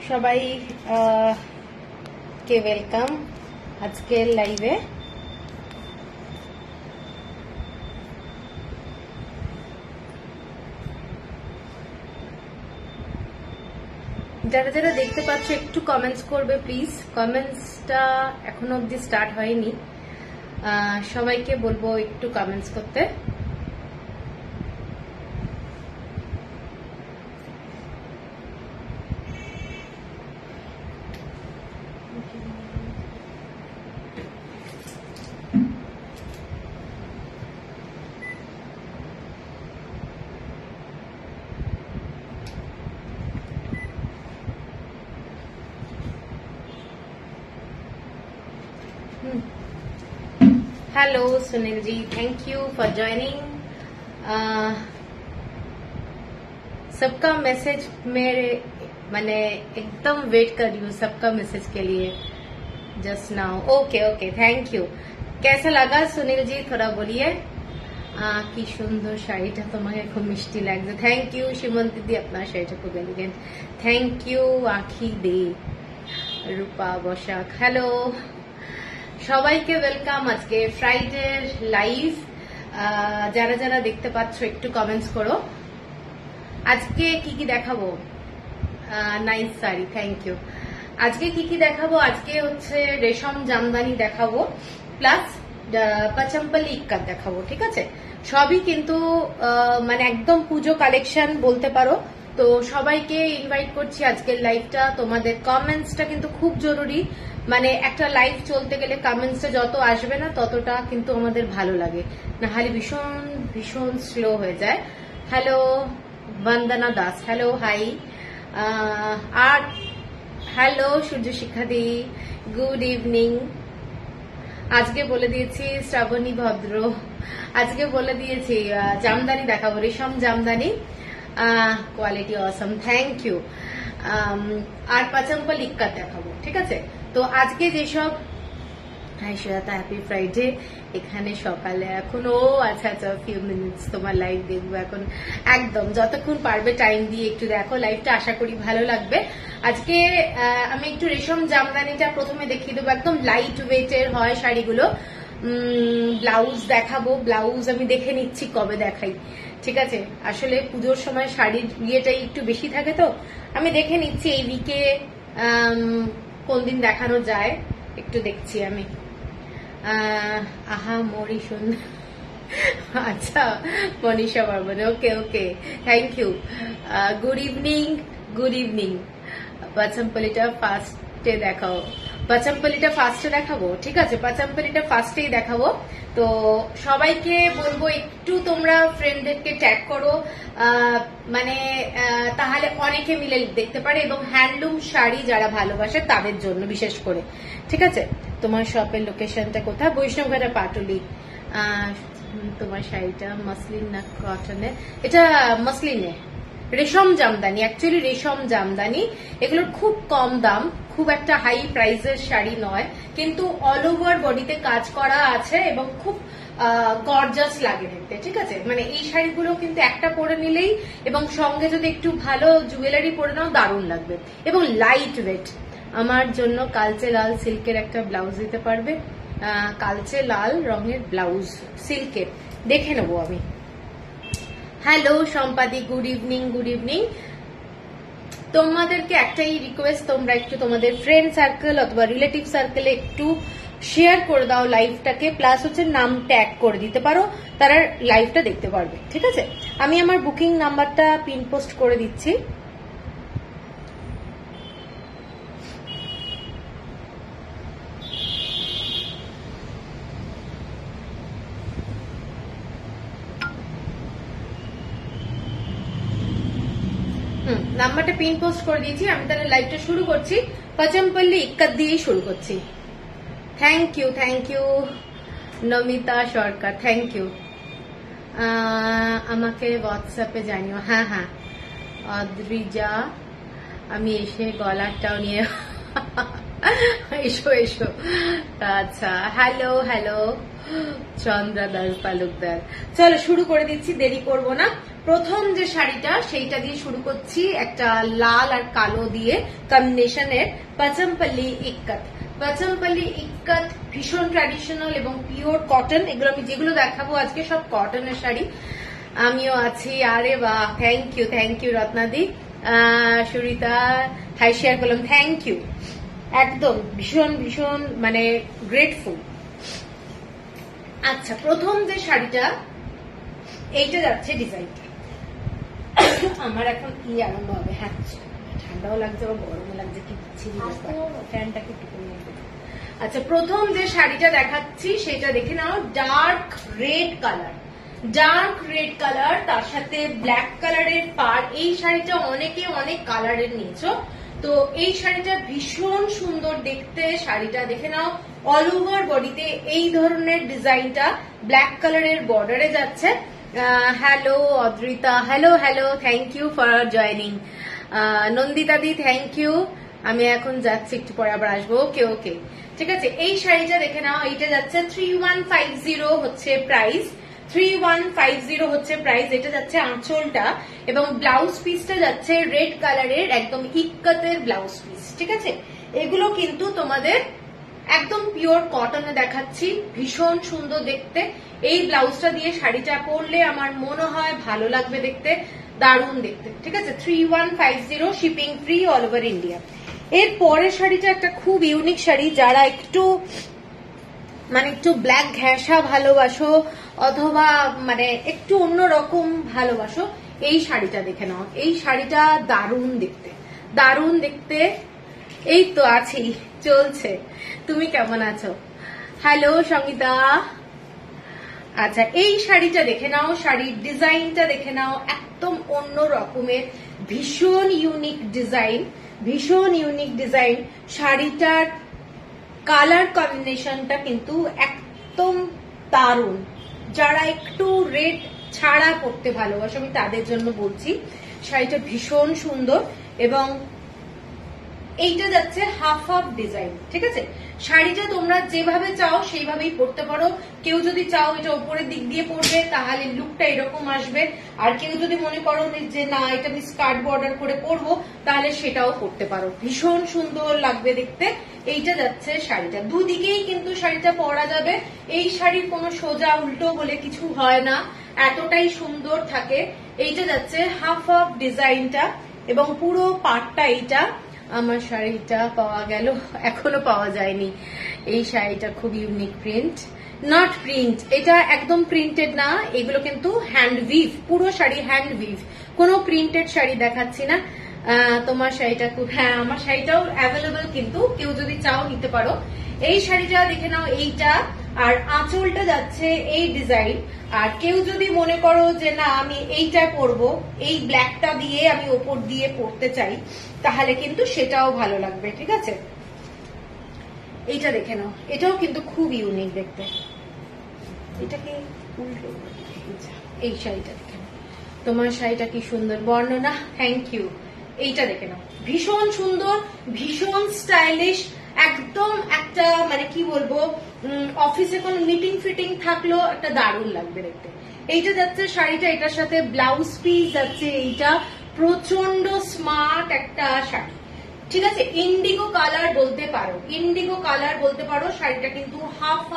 সবাই কে ওয়েলকাম আজকের লাইভে। যারা যারা দেখতে পাচ্ছ একটু কমেন্টস করবে প্লিজ। কমেন্টসটা এখনো অবধি স্টার্ট হয়নি, সবাইকে বলবো একটু কমেন্টস করতে। Hello Sunil ji, thank you for joining. सबका मैसेज मेरे मैंने एकदम वेट कर रही हूँ सबका मैसेज के लिए just now. Okay okay, thank you. कैसा लगा सुनील जी, थोड़ा बोलिए। কি সুন্দর শাড়িটা, তোমাকে খুব মিষ্টি লাগছে। থ্যাংক ইউ সীমন্তী দি, আপনার শাড়িটা খুব এলিগেন্ট। থ্যাংক ইউ আখি দে, রূপা বসাক। হ্যালো সবাইকে ওয়েলকাম আজকে ফ্রাইডে লাইভ। যারা যারা দেখতে পাচ্ছ একটু কমেন্টস করো। আজকে কি কি দেখাবো? Nice sari, thank you. আজকে কি কি দেখাবো? আজকে হচ্ছে রেশম জামদানি দেখাবো, প্লাস পাচম্পলি ইক্কাত দেখাবো। ঠিক আছে, সবই কিন্তু মানে একদম পুজো কালেকশন বলতে পারো। তো সবাইকে ইনভাইট করছি আজকের লাইভটা। তোমাদের কমেন্টসটা কিন্তু খুব জরুরি। মানে একটা লাইভ চলতে গেলে কমেন্টসটা যত আসবে না ততটা কিন্তু আমাদের ভালো লাগে, না হলে ভীষণ ভীষণ স্লো হয়ে যায়। হ্যালো বন্দনা দাস, হ্যালো হাই। আর হ্যালো সূর্য শিক্ষাদি, গুড ইভিনিং। আজকে বলে দিয়েছি শ্রাবণী ভদ্র, আজকে বলে দিয়েছি জামদানি দেখাবো, রেশম জামদানি, কোয়ালিটি অসম, থ্যাংক ইউ। আর পাচম্পল ইক্কাত দেখাবো। ঠিক আছে, তো আজকে যেসব শ্রেয়াতা হ্যাপি ফ্রাইডে। এখানে সকালে এখন আচ্ছা আচ্ছা ফিউ মিনিটস তোমার লাইভ দেখবো এখন। একদম যতক্ষণ পারবে টাইম দিয়ে একটু দেখো লাইভটা, আশা করি ভালো লাগবে। আজকে আমি একটু রেশম জামদানিটা প্রথমে দেখিয়ে দেবো। একদম লাইট ওয়েটের হয় শাড়িগুলো। ব্লাউজ দেখাবো, ব্লাউজ আমি দেখে নিচ্ছি কবে দেখাই। ঠিক আছে, আসলে পুজোর সময় শাড়ির ইয়েটাই একটু বেশি থাকে, তো আমি দেখে নিচ্ছি এই উইকে কোন দিন দেখানো যায়, একটু দেখছি আমি। আহা মরি সুন্দর, আচ্ছা Manisha Barman, okay okay, thank you. Good evening, good evening. পাচম্পলিটা ফার্স্টে দেখাও, পাচম্পলিটা ফার্স্টে দেখাবো। ঠিক আছে, পাচম্পলিটা ফার্স্টেই দেখাবো। তো সবাইকে বলবো একটু তোমরা ফ্রেন্ডদেরকে ট্যাগ করো, মানে তাহলে অনেকে মিলে দেখতে পারে, এবং হ্যান্ডলুম শাড়ি যারা ভালোবাসে তাদের জন্য বিশেষ করে। ঠিক আছে, তোমার শপের লোকেশনটা কোথায়? বৈষ্ণবঘাটা পাটুলি। তোমার শাড়িটা মসলিন না কটনের? এটা মসলিনে, রেশম জামদানি, অ্যাকচুয়ালি রেশম জামদানি। এগুলোর খুব কম দাম, খুব একটা হাই প্রাইসের শাড়ি নয়, কিন্তু অল ওভার বডিতে কাজ করা আছে এবং খুব গর্জাস লাগে দেখতে। ঠিক আছে, মানে এই শাড়িগুলো কিন্তু একটা পরে নিলেই এবং সঙ্গে যদি একটু ভালো জুয়েলারি পরে নাও দারুণ লাগবে, এবং লাইট ওয়েট। আমার জন্য কালচে লাল সিল্কের একটা ব্লাউজ দিতে পারবে? কালচে লাল রঙের ব্লাউজ সিল্কের দেখে নেবো আমি। হ্যালো সম্পাদি, গুড ইভিনিং, গুড ইভিনিং। তোমাদেরকে একটাই রিকোয়েস্ট, তোমরা একটু তোমাদের ফ্রেন্ড সার্কেল অথবা রিলেটিভ সার্কেলে একটু শেয়ার করে দাও লাইভটাকে, প্লাস হচ্ছে নাম ট্যাগ করে দিতে পারো, তারা লাইভটা দেখতে পারবে। ঠিক আছে, আমি আমার বুকিং নাম্বারটা পিন পোস্ট করে দিচ্ছি। নাম্বারটা পিন পোস্ট করে দিয়েছি। আমি তাহলে লাইভটা শুরু করছি, পাচম্পল্লি ইক্কাত দিয়েই শুরু করছি। Thank you, thank you Namita Sarkar, thank you. আমাকে হোয়াটসঅ্যাপে জানিও। হ্যাঁ হ্যাঁ অদ্রিজা, আমি এসে গলারটাও নিয়ে এসো এসো। আচ্ছা, হ্যালো হ্যালো চন্দ্রা দাস তালুকদার। চলো শুরু করে দিচ্ছি, দেরি করবো না। প্রথম যে শাড়িটা সেইটা দিয়ে শুরু করছি, একটা লাল আর কালো দিয়ে কম্বিনেশনের পাচমপল্লি ইক্কত। পাচমপল্লি ইক্কত ভীষণ ট্র্যাডিশনাল এবং পিওর কটন। এগুলো আমি যেগুলো দেখাবো আজকে সব কটনের শাড়ি। আমিও আছি। আরে বাহ, thank you রত্নাদি। Surita high share করলাম, থ্যাংক ইউ। একদম ভীষণ ভীষণ মানে গ্রেটফুল। আচ্ছা, প্রথম যে শাড়িটা এইটা যাচ্ছে ডিজাইনটা। আমার এখন কি আরম্ভ হবে, হ্যাঁ ঠান্ডাও লাগছে আবার গরমও লাগছে, কি ছিড়ি ফ্যানটাকে একটু কমিয়ে দেবো। আচ্ছা, প্রথম যে শাড়িটা দেখাচ্ছি সেটা দেখে নাও, ডার্ক রেড কালার, তার সাথে ব্ল্যাক কালারের পার। এই শাড়িটা অনেকে অনেক কালারের নিয়েছো, তো এই শাড়িটা ভীষণ সুন্দর দেখতে। শাড়িটা দেখে নাও, অল ওভার বডিতে এই ধরনের ডিজাইনটা ব্ল্যাক কালারের বর্ডারে যাচ্ছে। Hello Adrita, hello thank you for joining. Nandita di thank you. আমি এখন যাচ্ছি, একটু পরে আবার আসবো। ওকে ঠিক আছে। এই শাড়িটা দেখে নাও, এইটা যাচ্ছে 3150 হচ্ছে প্রাইস, 3150 হচ্ছে প্রাইস। এটা যাচ্ছে আঁচলটা, এবং ব্লাউজ পিসটা যাচ্ছে রেড কালারের একদম ইক্কতের ব্লাউজ পিস। ঠিক আছে, এগুলো কিন্তু তোমাদের একদম পিওর কটনে দেখাচ্ছি, ভীষণ সুন্দর দেখতে। এই ব্লাউজটা দিয়ে শাড়িটা পরলে আমার মনে হয় ভালো লাগবে দেখতে, দারুণ দেখতে। ঠিক আছে, 3150, shipping free all over India. এর পরের শাড়িটা একটা খুব ইউনিক শাড়ি, যারা একটু ব্ল্যাক ঘেঁষা ভালোবাসো অথবা মানে একটু অন্যরকম ভালোবাসো, এই শাড়িটা দেখে নাও। এই শাড়িটা দারুণ দেখতে। এই তো আছি, চলছে। তুমি কেমন আছো? হ্যালো সঙ্গীতা। আচ্ছা, এই শাড়িটা দেখে নাও, শাড়ির ডিজাইনটা দেখে নাও, একদম অন্য রকমের ভীষণ ইউনিক ডিজাইন। শাড়িটার কালার কম্বিনেশনটা কিন্তু একদম দারুণ। যারা একটু রেড ছাড়া পরতে ভালোবাসো আমি তাদের জন্য বলছি, শাড়িটা ভীষণ সুন্দর। এবং এইটা যাচ্ছে হাফ ডিজাইন। ঠিক আছে, শাড়িটা তোমরা যেভাবে চাও সেইভাবেই পরতে পারো। কেউ যদি চাও এটা উপরের দিক দিয়ে পরবে তাহলে লুকটা এরকম আসবে, আর কেউ যদি মনে করো যে না এটা আমি স্কার্ট বর্ডার করে পরবো তাহলে সেটাও করতে পারো, ভীষণ সুন্দর লাগবে দেখতে। এইটা যাচ্ছে শাড়িটা, দুদিকেই কিন্তু শাড়িটা পরা যাবে। এই শাড়ির কোনো সোজা উল্টো বলে কিছু হয় না, এতটাই সুন্দর থাকে। এইটা যাচ্ছে হাফ ডিজাইনটা, এবং পুরো পাটটা এইটা। আমার শাড়িটা পাওয়া গেল, এখনো পাওয়া যায়নি। এই শাড়িটা খুব ইউনিক প্রিন্ট, নট প্রিন্ট, এটা একদম প্রিন্টেড না, এগুলো কিন্তু হ্যান্ড উইভ, পুরো শাড়ি হ্যান্ড উইভ, কোনো প্রিন্টেড শাড়ি দেখাচ্ছি না। তোমার শাড়িটা খুব, হ্যাঁ আমার শাড়িটাও অ্যাভেলেবল, কিন্তু কেউ যদি চাও নিতে পারো। এই শাড়িটা দেখে নাও, এইটা আর আঁচলটা যাচ্ছে এই ডিজাইন। আর কেউ যদি মনে করো যে না আমি এইটা পরবো, এই ব্ল্যাকটা দিয়ে আমি ওপর দিয়ে পরতে চাই, তাহলে কিন্তু সেটাও ভালো লাগবে। ঠিক আছে, এইটা দেখে নাও, এটাও কিন্তু খুব ইউনিক দেখতে। এটাকে উল্টো, এই শাড়িটা দেখে নাও, তোমার শাড়িটা কি সুন্দর বর্ণনা, থ্যাংক ইউ। এইটা দেখে নাও, ভীষণ সুন্দর, ভীষণ স্টাইলিশ, একদম একটা মানে কি বলবো, অফিসে কোনো মিটিং ফিটিং থাকলেও একটা দারুণ লাগবে দেখতে। এইটা যাচ্ছে শাড়িটা, এটার সাথে ব্লাউজ পিস যাচ্ছে। এইটা প্রচন্ড স্মার্ট একটা শাড়ি। ঠিক আছে, ইন্ডিগো কালার বলতে পারো, শাড়িটা কিন্তু হাফ।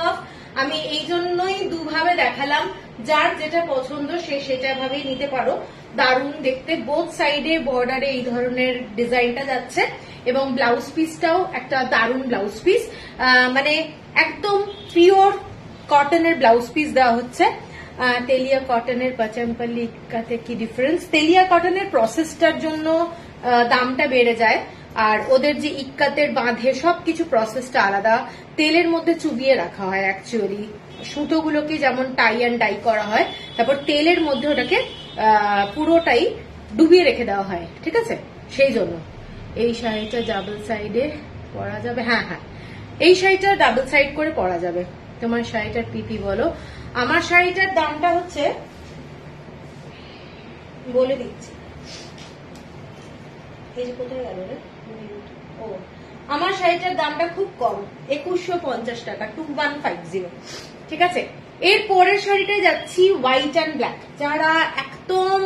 আমি এই জন্যই দুভাবে দেখালাম, যার যেটা পছন্দ সে সেটা ভাবেই নিতে পারো। দারুণ দেখতে, বোথ সাইডে বর্ডারে এই ধরনের ডিজাইনটা যাচ্ছে, এবং ব্লাউজ পিসটাও একটা দারুণ ব্লাউজ পিস, মানে একদম পিওর কটনের ব্লাউজ পিস দেওয়া হচ্ছে। তেলিয়া কটনের পাচমপল্লি ইক্কাতে কি ডিফারেন্স? তেলিয়া কটনের প্রসেসটার জন্য দামটা বেড়ে যায়, আর ওদের যে ইক্কাতের বাঁধে সবকিছু প্রসেসটা আলাদা, তেলের মধ্যে চুবিয়ে রাখা হয়। অ্যাকচুয়ালি সুতোগুলোকে যেমন টাই অ্যান্ড ডাই করা হয়, তারপর তেলের মধ্যে ওটাকে পুরোটাই ডুবিয়ে রেখে দেওয়া হয়। ঠিক আছে, সেই জন্য এই শাড়িটা ডাবল সাইডে পরা যাবে। হ্যাঁ, এই শাড়িটা ডাবল সাইড করে পরা যাবে। তোমার শাড়িটার পিপি বলো। আমার শাড়িটার দামটা হচ্ছে, বলে দিচ্ছি, এই যে কোথায় গেল রে, ও আমার শাড়িটার দামটা খুব কম, 2150 টাকা, 2150। ঠিক আছে, এর পরের শাড়িটায় যাচ্ছি হোয়াইট অ্যান্ড ব্ল্যাক, যারা একদম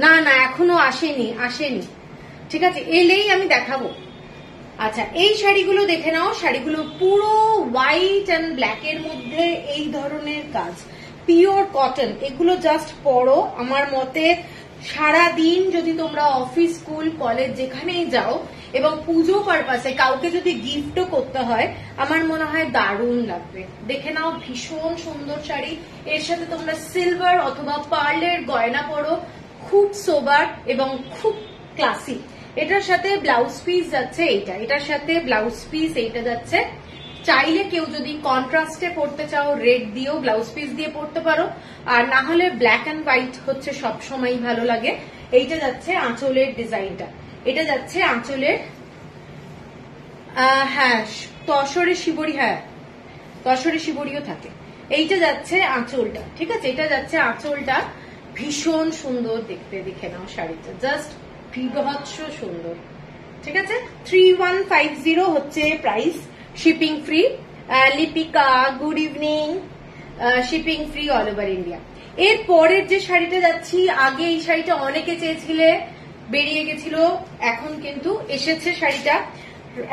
না না এখনো আসেনি, ঠিক আছে, এলেই আমি দেখাবো। আচ্ছা, এই শাড়িগুলো দেখে নাও, শাড়িগুলো পুরো হোয়াইট অ্যান্ড ব্ল্যাক এর মধ্যে এই ধরনের কাজ, পিওর কটন। এগুলো জাস্ট পরো, আমার মতে সারাদিন যদি তোমরা অফিস, স্কুল, কলেজ যেখানেই যাও এবং পুজো পারপাসে কাউকে যদি গিফটও করতে হয়, আমার মনে হয় দারুণ লাগবে। দেখে নাও, ভীষণ সুন্দর শাড়ি। এর সাথে তোমরা সিলভার অথবা পার্লের গয়না পরো, খুব সোবার এবং খুব ক্লাসিক। এটার সাথে ব্লাউজ পিস যাচ্ছে এইটা, এটার সাথে ব্লাউজ পিস এইটা যাচ্ছে। চাইলে কেউ যদি কন্ট্রাস্টে পড়তে চাও, রেড দিয়েও ব্লাউজ পিস দিয়ে পড়তে পারো, আর না হলে ব্ল্যাক অ্যান্ড হোয়াইট হচ্ছে সবসময় ভালো লাগে। এইটা যাচ্ছে আঁচলের ডিজাইনটা, এটা যাচ্ছে আঁচলের, হ্যাঁ তসরে শিবরি, হ্যাঁ তসরে শিবরিও থাকে। এইটা যাচ্ছে আঁচলটা, ঠিক আছে, এটা যাচ্ছে আঁচলটা, ভীষণ সুন্দর দেখতে। দেখে নাও শাড়িটা, জাস্ট বিভৎস সুন্দর, ঠিক আছে। 3150 হচ্ছে price, shipping free. Lipika, good evening, shipping free all over India. এর পরের যে শাড়িটা যাচ্ছি, আগে এই শাড়িটা অনেকে চেয়েছিলে, বেরিয়ে গেছিল, এখন কিন্তু এসেছে শাড়িটা।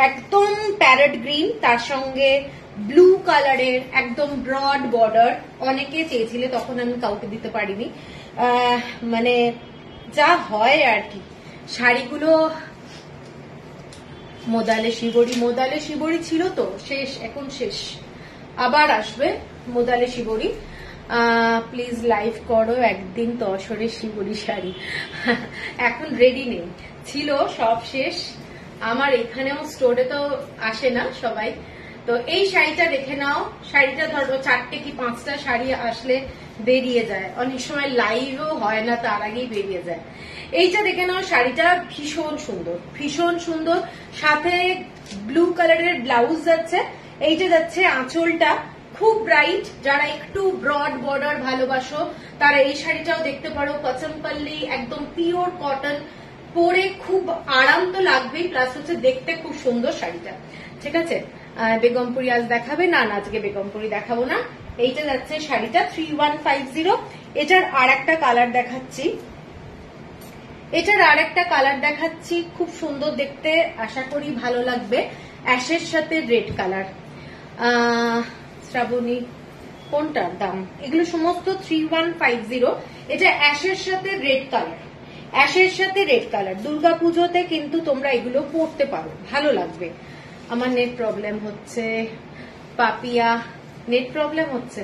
একদম প্যারট গ্রিন, তার সঙ্গে ব্লু কালারের একদম ব্রড বর্ডার। অনেকে চেয়েছিলে, তখন আমি কাউকে দিতে পারিনি, মানে যা হয় আর কি। শাড়িগুলো মোদালে শিবরি ছিল তো, শেষ, এখন শেষ, আবার আসবে মোদালে শিবরি। প্লিজ লাইভ করো একদিন তসরে শিবরি শাড়ি। এখন রেডি নেই, ছিল সব শেষ। আমার এখানেও স্টোরে তো আসে না সবাই। তো এই শাড়িটা দেখে নাও, শাড়িটা ধরো 4টে কি 5টা শাড়ি আসলে বেরিয়ে যায়, অনেক সময় লাইভও হয় না, তার আগেই বেরিয়ে যায়। এইটা দেখে নাও, শাড়িটা ভীষণ সুন্দর, ভীষণ সুন্দর, সাথে ব্লু কালারের ব্লাউজ যাচ্ছে। এইটা যাচ্ছে আঁচলটা, খুব ব্রাইট। যারা একটু ব্রড বর্ডার ভালোবাসো তারা এই শাড়িটাও দেখতে পারো। পচমপল্লি, একদম পিওর কটন, পরে খুব আরাম তো লাগবেই, প্লাস হচ্ছে দেখতে খুব সুন্দর শাড়িটা, ঠিক আছে। বেগমপুরি আজ দেখাবে না, আজকে বেগমপুরি দেখাবো না। এইটা যাচ্ছে শাড়িটা 3150। এটার আর একটা কালার দেখাচ্ছি, খুব সুন্দর দেখতে, আশা করি ভালো লাগবে। অ্যাশের সাথে রেড কালার, শ্রাবণী কোনটার দাম? এগুলো সমস্ত 3150। এটা অ্যাশের সাথে রেড কালার, দুর্গাপুজোতে কিন্তু তোমরা এগুলো পরতে পারো, ভালো লাগবে। আমার নেট প্রবলেম হচ্ছে, পাপিয়া নেট প্রবলেম হচ্ছে,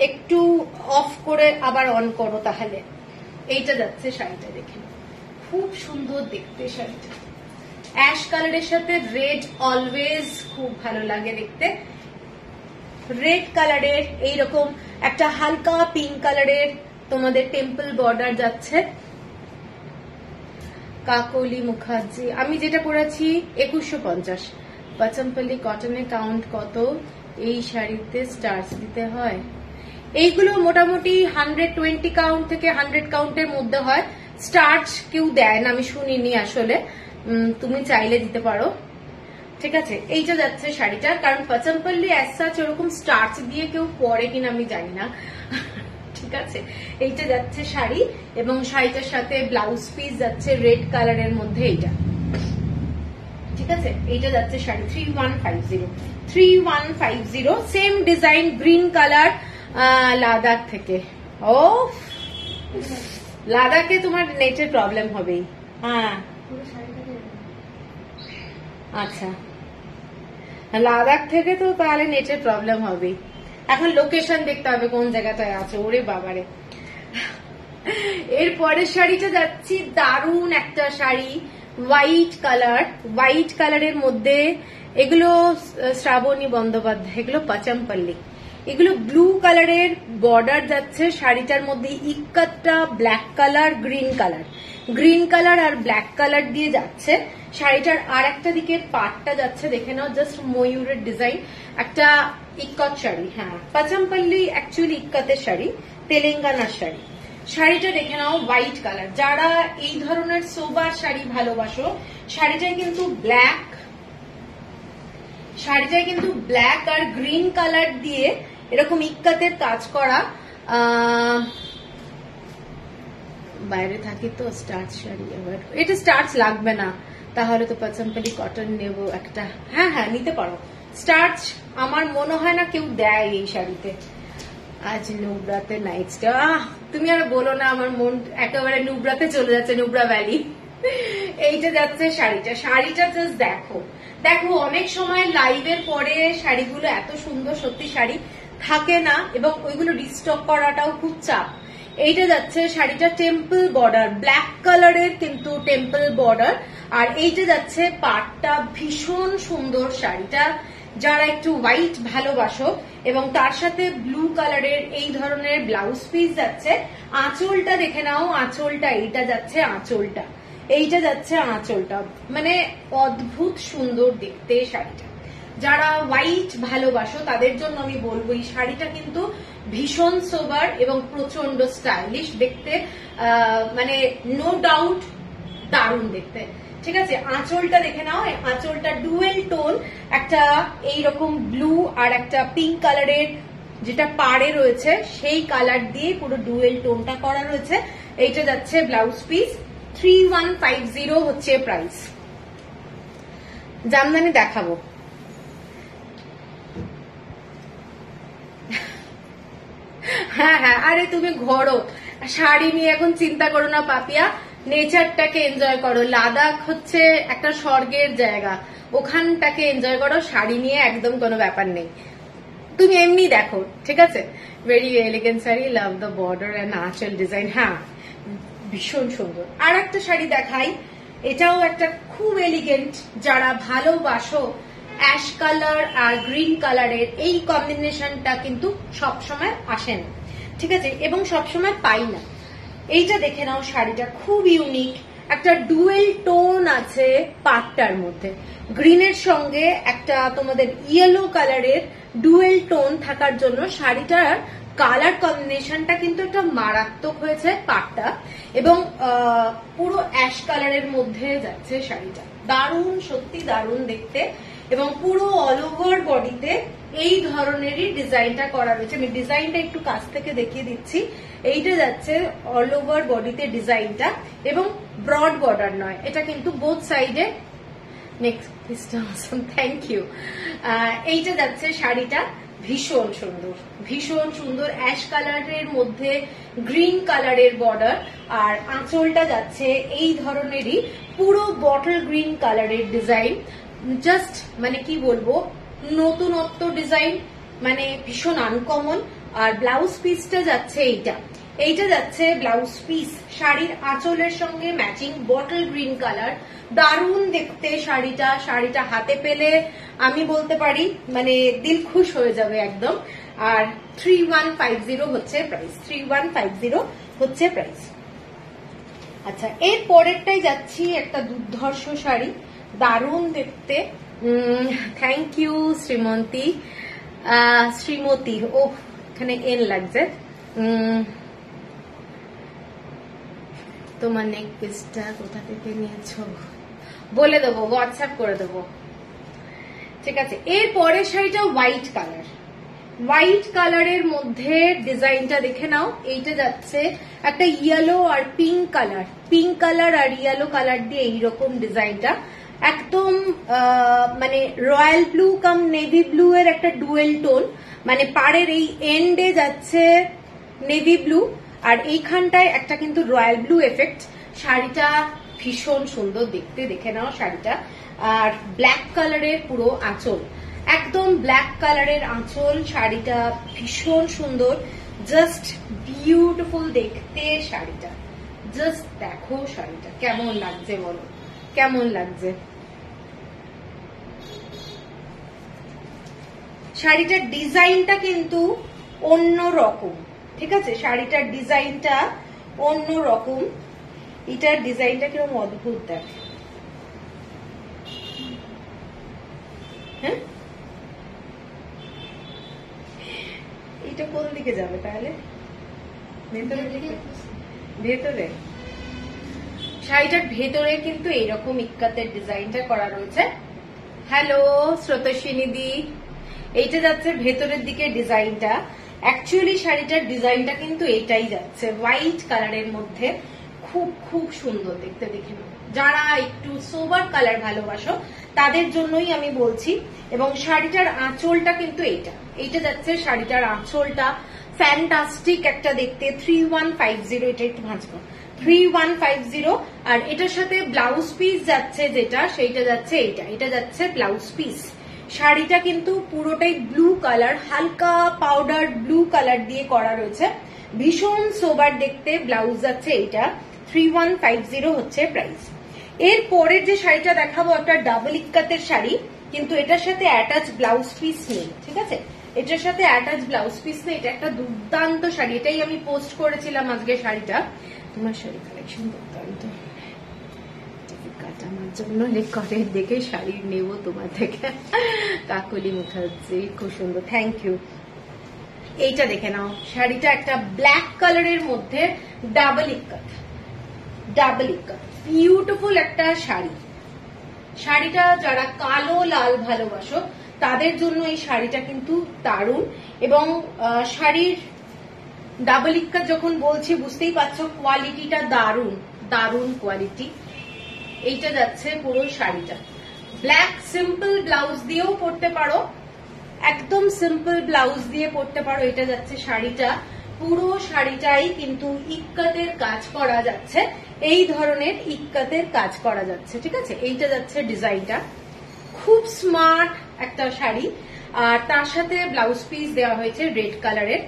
একটু অফ করে আবার অন করো তাহলে। এইটা যাচ্ছে শাড়িটা, দেখে খুব সুন্দর দেখতে শাড়িটা। অ্যাশ কালারের সাথে রেড অলওয়েজ খুব ভালো লাগে দেখতে। রেড কালারের এইরকম একটা হালকা পিঙ্ক কালারের তোমাদের টেম্পল বর্ডার যাচ্ছে। কাকলি মুখার্জি, আমি যেটা পরেছি 2150। পচমপল্লি কটনের কাউন্ট কত? এই শাড়িতে স্টার্চ দিতে হয়? এইগুলো মোটামুটি 120 কাউন্ট থেকে 100 কাউন্টের মধ্যে হয়। স্টার্চ কেউ দেয় না, আমি শুনিনি আসলে, তুমি চাইলে দিতে পারো, ঠিক আছে। এইটা যাচ্ছে শাড়িটা, কারণ পচমপল্লি অ্যাসাচ ওরকম স্টার্চ দিয়ে কেউ পরে কিনা আমি জানি না, ঠিক আছে। এইটা যাচ্ছে শাড়ি, এবং শাড়িটার সাথে ব্লাউজ পিস যাচ্ছে রেড কালারের মধ্যে, এইটা, ঠিক আছে। এইটা যাচ্ছে sari 3150। Same design, green colour, Ladakh থেকে। ও লাদাখে তোমার নেটের প্রবলেম হবেই, হ্যাঁ আচ্ছা, লাদাখ থেকে তো তাহলে নেটের প্রবলেম হবেই। এখন লোকেশন দেখতে হবে কোন জায়গাটায় আছে, ওরে বাবারে। এর পরের শাড়িটা যাচ্ছি, দারুণ একটা শাড়ি, হোয়াইট কালারের মধ্যে। এগুলো শ্রাবণী বন্দ্যোপাধ্যায়, এগুলো পচমপল্লি। এগুলো ব্লু কালারের বর্ডার যাচ্ছে শাড়িটার মধ্যে, ইক্কাতটা ব্ল্যাক কালার, গ্রিন কালার আর ব্ল্যাক কালার দিয়ে যাচ্ছে। শাড়িটার আর একটা দিকে পাটটা যাচ্ছে, দেখে নাও, জাস্ট ময়ূরের ডিজাইন, একটা ইক্কত শাড়ি। হ্যাঁ, পচমপল্লি অ্যাকচুয়ালি ইক্কতের শাড়ি, তেলেঙ্গানার শাড়ি। শাড়িটা দেখে নাও, হোয়াইট কালার। যারা এই ধরনের সোবার শাড়ি ভালোবাসো, শাড়িটায় কিন্তু ব্ল্যাক শাড়িটায় কিন্তু ব্ল্যাক আর গ্রিন কালার দিয়ে এরকম ইক্কাতের কাজ করা। বাইরে থাকি তো স্টার্চ শাড়ি, এবার এটা স্টার্চ লাগবে না, তাহলে তো পাচনপালি কটন নেব একটা। হ্যাঁ হ্যাঁ নিতে পারো, স্টার্চ আমার মনে হয় না কেউ দেয় এই শাড়িতে। আজ নুব্রাতে নাইটটা, তুমি আর বলো না, আমার মন একেবারে নুব্রাতে চলে যাচ্ছে, নুব্রা ভ্যালি। এইটা যাচ্ছে শাড়িটা, শাড়িটা জাস্ট দেখো দেখো। অনেক সময় লাইভের পরে শাড়িগুলো এত সুন্দর সত্যি শাড়ি থাকে না, এবং ওইগুলো রিস্টক করাটাও খুব চাপ। এইটা যাচ্ছে শাড়িটা টেম্পল বর্ডার, ব্ল্যাক কালারের কিন্তু টেম্পল বর্ডার। আর এইটা যাচ্ছে পাটটা, ভীষণ সুন্দর শাড়িটা। যারা একটু হোয়াইট ভালোবাসো এবং তার সাথে ব্লু কালারের এই ধরনের ব্লাউজ পিস যাচ্ছে। আঁচলটা দেখে নাও, আঁচলটা এইটা যাচ্ছে, আঁচলটা এইটা যাচ্ছে, আঁচলটা মানে অদ্ভুত সুন্দর দেখতে শাড়িটা। যারা হোয়াইট ভালোবাসো তাদের জন্য আমি বলবো এই শাড়িটা কিন্তু ভীষণ সোবার এবং প্রচন্ড স্টাইলিশ দেখতে, মানে নো ডাউট দারুণ দেখতে। ঠিক আছে, আঁচলটা দেখে নাও, আঁচলটা ডুয়েল টোন, একটা এইরকম ব্লু আর একটা পিঙ্ক কালারের যেটা পাড়ে রয়েছে সেই কালার দিয়ে পুরো ডুয়েল টোনটা করা রয়েছে। এইটা যাচ্ছে ব্লাউজ পিস, 3150 হচ্ছে প্রাইস। জামদানি দেখাবো, হ্যাঁ হ্যাঁ, আরে তুমি ঘোরো শাড়ি নিয়ে, এখন চিন্তা করো না পাপিয়া, নেচারটাকে এনজয় করো। লাদাখ হচ্ছে একটা স্বর্গের জায়গা, ওখানটাকে এনজয় করো, শাড়ি নিয়ে একদম কোনো ব্যাপার নেই। তুমি এমনি দেখো, ঠিক আছে। Very elegant sari, love the border and আঁচল ডিজাইন, হ্যাঁ ভীষণ সুন্দর। আর একটা শাড়ি দেখাই, এটাও একটা খুব এলিগেন্ট, যারা ভালোবাসো অ্যাশ কালার আর গ্রিন কালারের এই কম্বিনেশনটা কিন্তু সবসময় আসে না, ঠিক আছে, এবং সবসময় পাই না। এইটা দেখে নাও, শাড়িটা খুব ইউনিক, একটা ডুয়েল টোন আছে পাটটার মধ্যে, গ্রিনের সঙ্গে একটা তোমাদের ইয়েলো কালারের ডুয়েল টোন থাকার জন্য শাড়িটার কালার কম্বিনেশনটা কিন্তু একটা মারাত্মক হয়েছে পাটটা, এবং পুরো অ্যাশ কালারের মধ্যে যাচ্ছে শাড়িটা, দারুণ সত্যি দারুণ দেখতে। এবং পুরো অল ওভার বডিতে এই ধরনেরই ডিজাইনটা করা রয়েছে। আমি ডিজাইনটা একটু কাছ থেকে দেখিয়ে দিচ্ছি। এইটা যাচ্ছে অল ওভার বডিতে ডিজাইনটা, এবং ব্রড বর্ডার নয়, এটা কিন্তু বোথ সাইডে। Next, thank you. এইটা যাচ্ছে শাড়িটা, ভীষণ সুন্দর, ভীষণ সুন্দর অ্যাশ কালারের মধ্যে গ্রিন কালারের বর্ডার, আর আঁচলটা যাচ্ছে এই ধরনেরই পুরো বটল গ্রিন কালারের ডিজাইন। জাস্ট মানে কি বলবো, নতুনত্ব ডিজাইন, মানে ভীষণ আনকমন। আর ব্লাউজ পিসটা যাচ্ছে এইটা, এইটা যাচ্ছে ব্লাউজ পিস, শাড়ির আঁচলের সঙ্গে ম্যাচিং বটল গ্রিন কালার, দারুণ দেখতে শাড়িটা। শাড়িটা হাতে পেলে আমি বলতে পারি মানে দিল খুশ হয়ে যাবে একদম। আর 3150 হচ্ছে প্রাইস, 3150 হচ্ছে প্রাইস। আচ্ছা, এর পরেরটাই যাচ্ছি, একটা দুর্ধর্ষ শাড়ি, দারুণ দেখতে। থ্যাংক ইউ শ্রীমন্তী, শ্রীমতী, ও এখানে এন লাগছে। তোমার নেক পিসটা কোথা থেকে নিয়েছো বলে দেবো, হোয়াটসঅ্যাপ করে দেবো, ঠিক আছে। এর পরের শাড়িটা হোয়াইট কালার, হোয়াইট কালারের মধ্যে ডিজাইনটা দেখে নাও। এইটা যাচ্ছে একটা ইয়েলো আর পিঙ্ক কালার, পিঙ্ক কালার আর ইয়েলো কালার দিয়ে এইরকম ডিজাইনটা, একদম মানে রয়্যাল ব্লু কাম নেভি ব্লু এর একটা ডুয়েল টোন, মানে পাড়ের এই এন্ডে যাচ্ছে নেভি ব্লু, আর এইখানটায় একটা কিন্তু রয়্যাল ব্লু এফেক্ট। শাড়িটা ভীষণ সুন্দর দেখতে, দেখে নাও শাড়িটা। আর ব্ল্যাক কালারের পুরো আঁচল, একদম ব্ল্যাক কালারের আঁচল, শাড়িটা ভীষণ সুন্দর, জাস্ট বিউটিফুল দেখতে শাড়িটা। জাস্ট দেখো শাড়িটা কেমন লাগছে, বলো কেমন লাগছে। শাড়িটার ডিজাইনটা কিন্তু অন্য রকম, ঠিক আছে, শাড়িটার ডিজাইনটা অন্য রকম। এটার ডিজাইনটা কিরকম অদ্ভুত দেখ, হ্যাঁ এটা কোন দিকে যাবে তাহলে, ভেতরের দিকে, ভেতরে শাড়িটার ভেতরে কিন্তু এইরকম ইক্কাতের ডিজাইনটা করা রয়েছে। হ্যালো স্রোতস্বিনী দি, এইটা যাচ্ছে ভেতরের দিকে ডিজাইনটা। অ্যাকচুয়ালি শাড়িটার ডিজাইনটা কিন্তু এটাই যাচ্ছে, হোয়াইট কালারের মধ্যে, খুব খুব সুন্দর দেখতে। দেখে নাও, যারা একটু সোবার কালার ভালোবাসো তাদের জন্যই আমি বলছি। এবং শাড়িটার আঁচলটা কিন্তু এইটা যাচ্ছে শাড়িটার আঁচলটা, ফ্যান্টাস্টিক একটা দেখতে। 3150, এটা একটু ভাঁজবো, 3150। আর এটার সাথে ব্লাউজ পিস যাচ্ছে যেটা, সেইটা যাচ্ছে এটা যাচ্ছে ব্লাউজ পিস। শাড়িটা কিন্তু পুরোটাই ব্লু কালার, হালকা পাউডার ব্লু কালার দিয়ে করা রয়েছে, ভীষণ সোবার দেখতে। ব্লাউজ যাচ্ছে এইটা, 3150 হচ্ছে প্রাইস। এর পরের যে শাড়িটা দেখাবো একটা ডাবল ইক্কাতের শাড়ি, কিন্তু এটার সাথে অ্যাটাচ ব্লাউজ পিস নেই, ঠিক আছে? এটার সাথে অ্যাটাচ ব্লাউজ পিস নেই। এটা একটা দুর্দান্ত শাড়ি, এটাই আমি পোস্ট করেছিলাম আজকে শাড়িটা। তোমার শাড়ি কালেকশন দুর্দান্ত, আমার জন্য রেকর্ডের দেখে শাড়ি নেব তোমার থেকে। কাকলি মুখার্জি, খুব সুন্দর, থ্যাংক ইউ। এইটা দেখে নাও, শাড়িটা একটা ব্ল্যাক কালারের মধ্যে ডাবল ইক্কাত, বিউটিফুল একটা শাড়ি। শাড়িটা যারা কালো লাল ভালোবাসো তাদের জন্য এই শাড়িটা কিন্তু দারুণ। এবং শাড়ির ডাবল ইক্কাত যখন বলছি বুঝতেই পারছো কোয়ালিটিটা দারুণ, দারুণ কোয়ালিটি। এইটা যাচ্ছে পুরো শাড়িটা ব্ল্যাক, সিম্পল ব্লাউজ দিয়েও পরতে পারো, একদম সিম্পল ব্লাউজ দিয়ে পরতে পারো। এটা যাচ্ছে শাড়িটা, পুরো শাড়িটাই কিন্তু ইক্কাতের কাজ করা যাচ্ছে, এই ধরনের ইক্কাতের কাজ করা যাচ্ছে, ঠিক আছে? এইটা যাচ্ছে ডিজাইনটা, খুব স্মার্ট একটা শাড়ি। আর তার সাথে ব্লাউজ পিস দেওয়া হয়েছে রেড কালারের,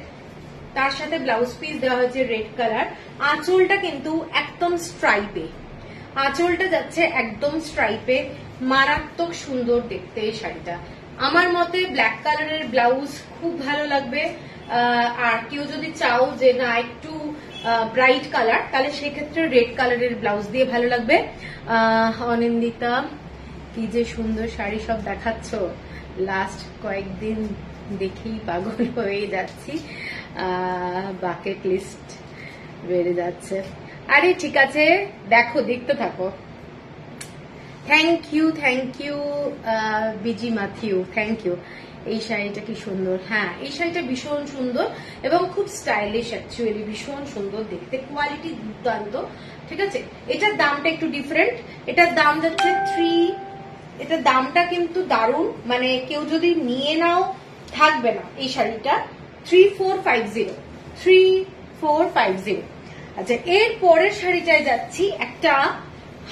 তার সাথে ব্লাউজ পিস দেওয়া হয়েছে রেড কালার। আঁচলটা কিন্তু একদম স্ট্রাইপে, আঁচলটা যাচ্ছে একদম স্ট্রাইপে, মারাত্মক সুন্দর দেখতে এই শাড়িটা। আমার মতে ব্ল্যাক কালারের ব্লাউজ খুব ভালো লাগবে। আর কেউ যদি চাও যে না একটু ব্রাইট কালার, তাহলে সেক্ষেত্রে রেড কালারের ব্লাউজ দিয়ে ভালো লাগবে। অনিন্দিতা, কি যে সুন্দর শাড়ি সব দেখাচ্ছ, লাস্ট কয়েকদিন দেখেই পাগল হয়ে যাচ্ছি, বাকেট লিস্ট বেড়ে যাচ্ছে। আরে ঠিক আছে, দেখো, দেখতে থাকো। Thank you Biji Mathew, thank you. এই শাড়িটা কি সুন্দর, হ্যাঁ এই শাড়িটা ভীষণ সুন্দর এবং খুব স্টাইলিশ, অ্যাকচুয়ালি ভীষণ সুন্দর দেখতে, কোয়ালিটি দুর্দান্ত, ঠিক আছে? এটার দামটা একটু ডিফারেন্ট, এটার দাম যাচ্ছে এটার দামটা কিন্তু দারুণ, মানে কেউ যদি নিয়ে নাও থাকবে না এই শাড়িটা। 3450। আচ্ছা, এর পরের শাড়িটায় যাচ্ছি, একটা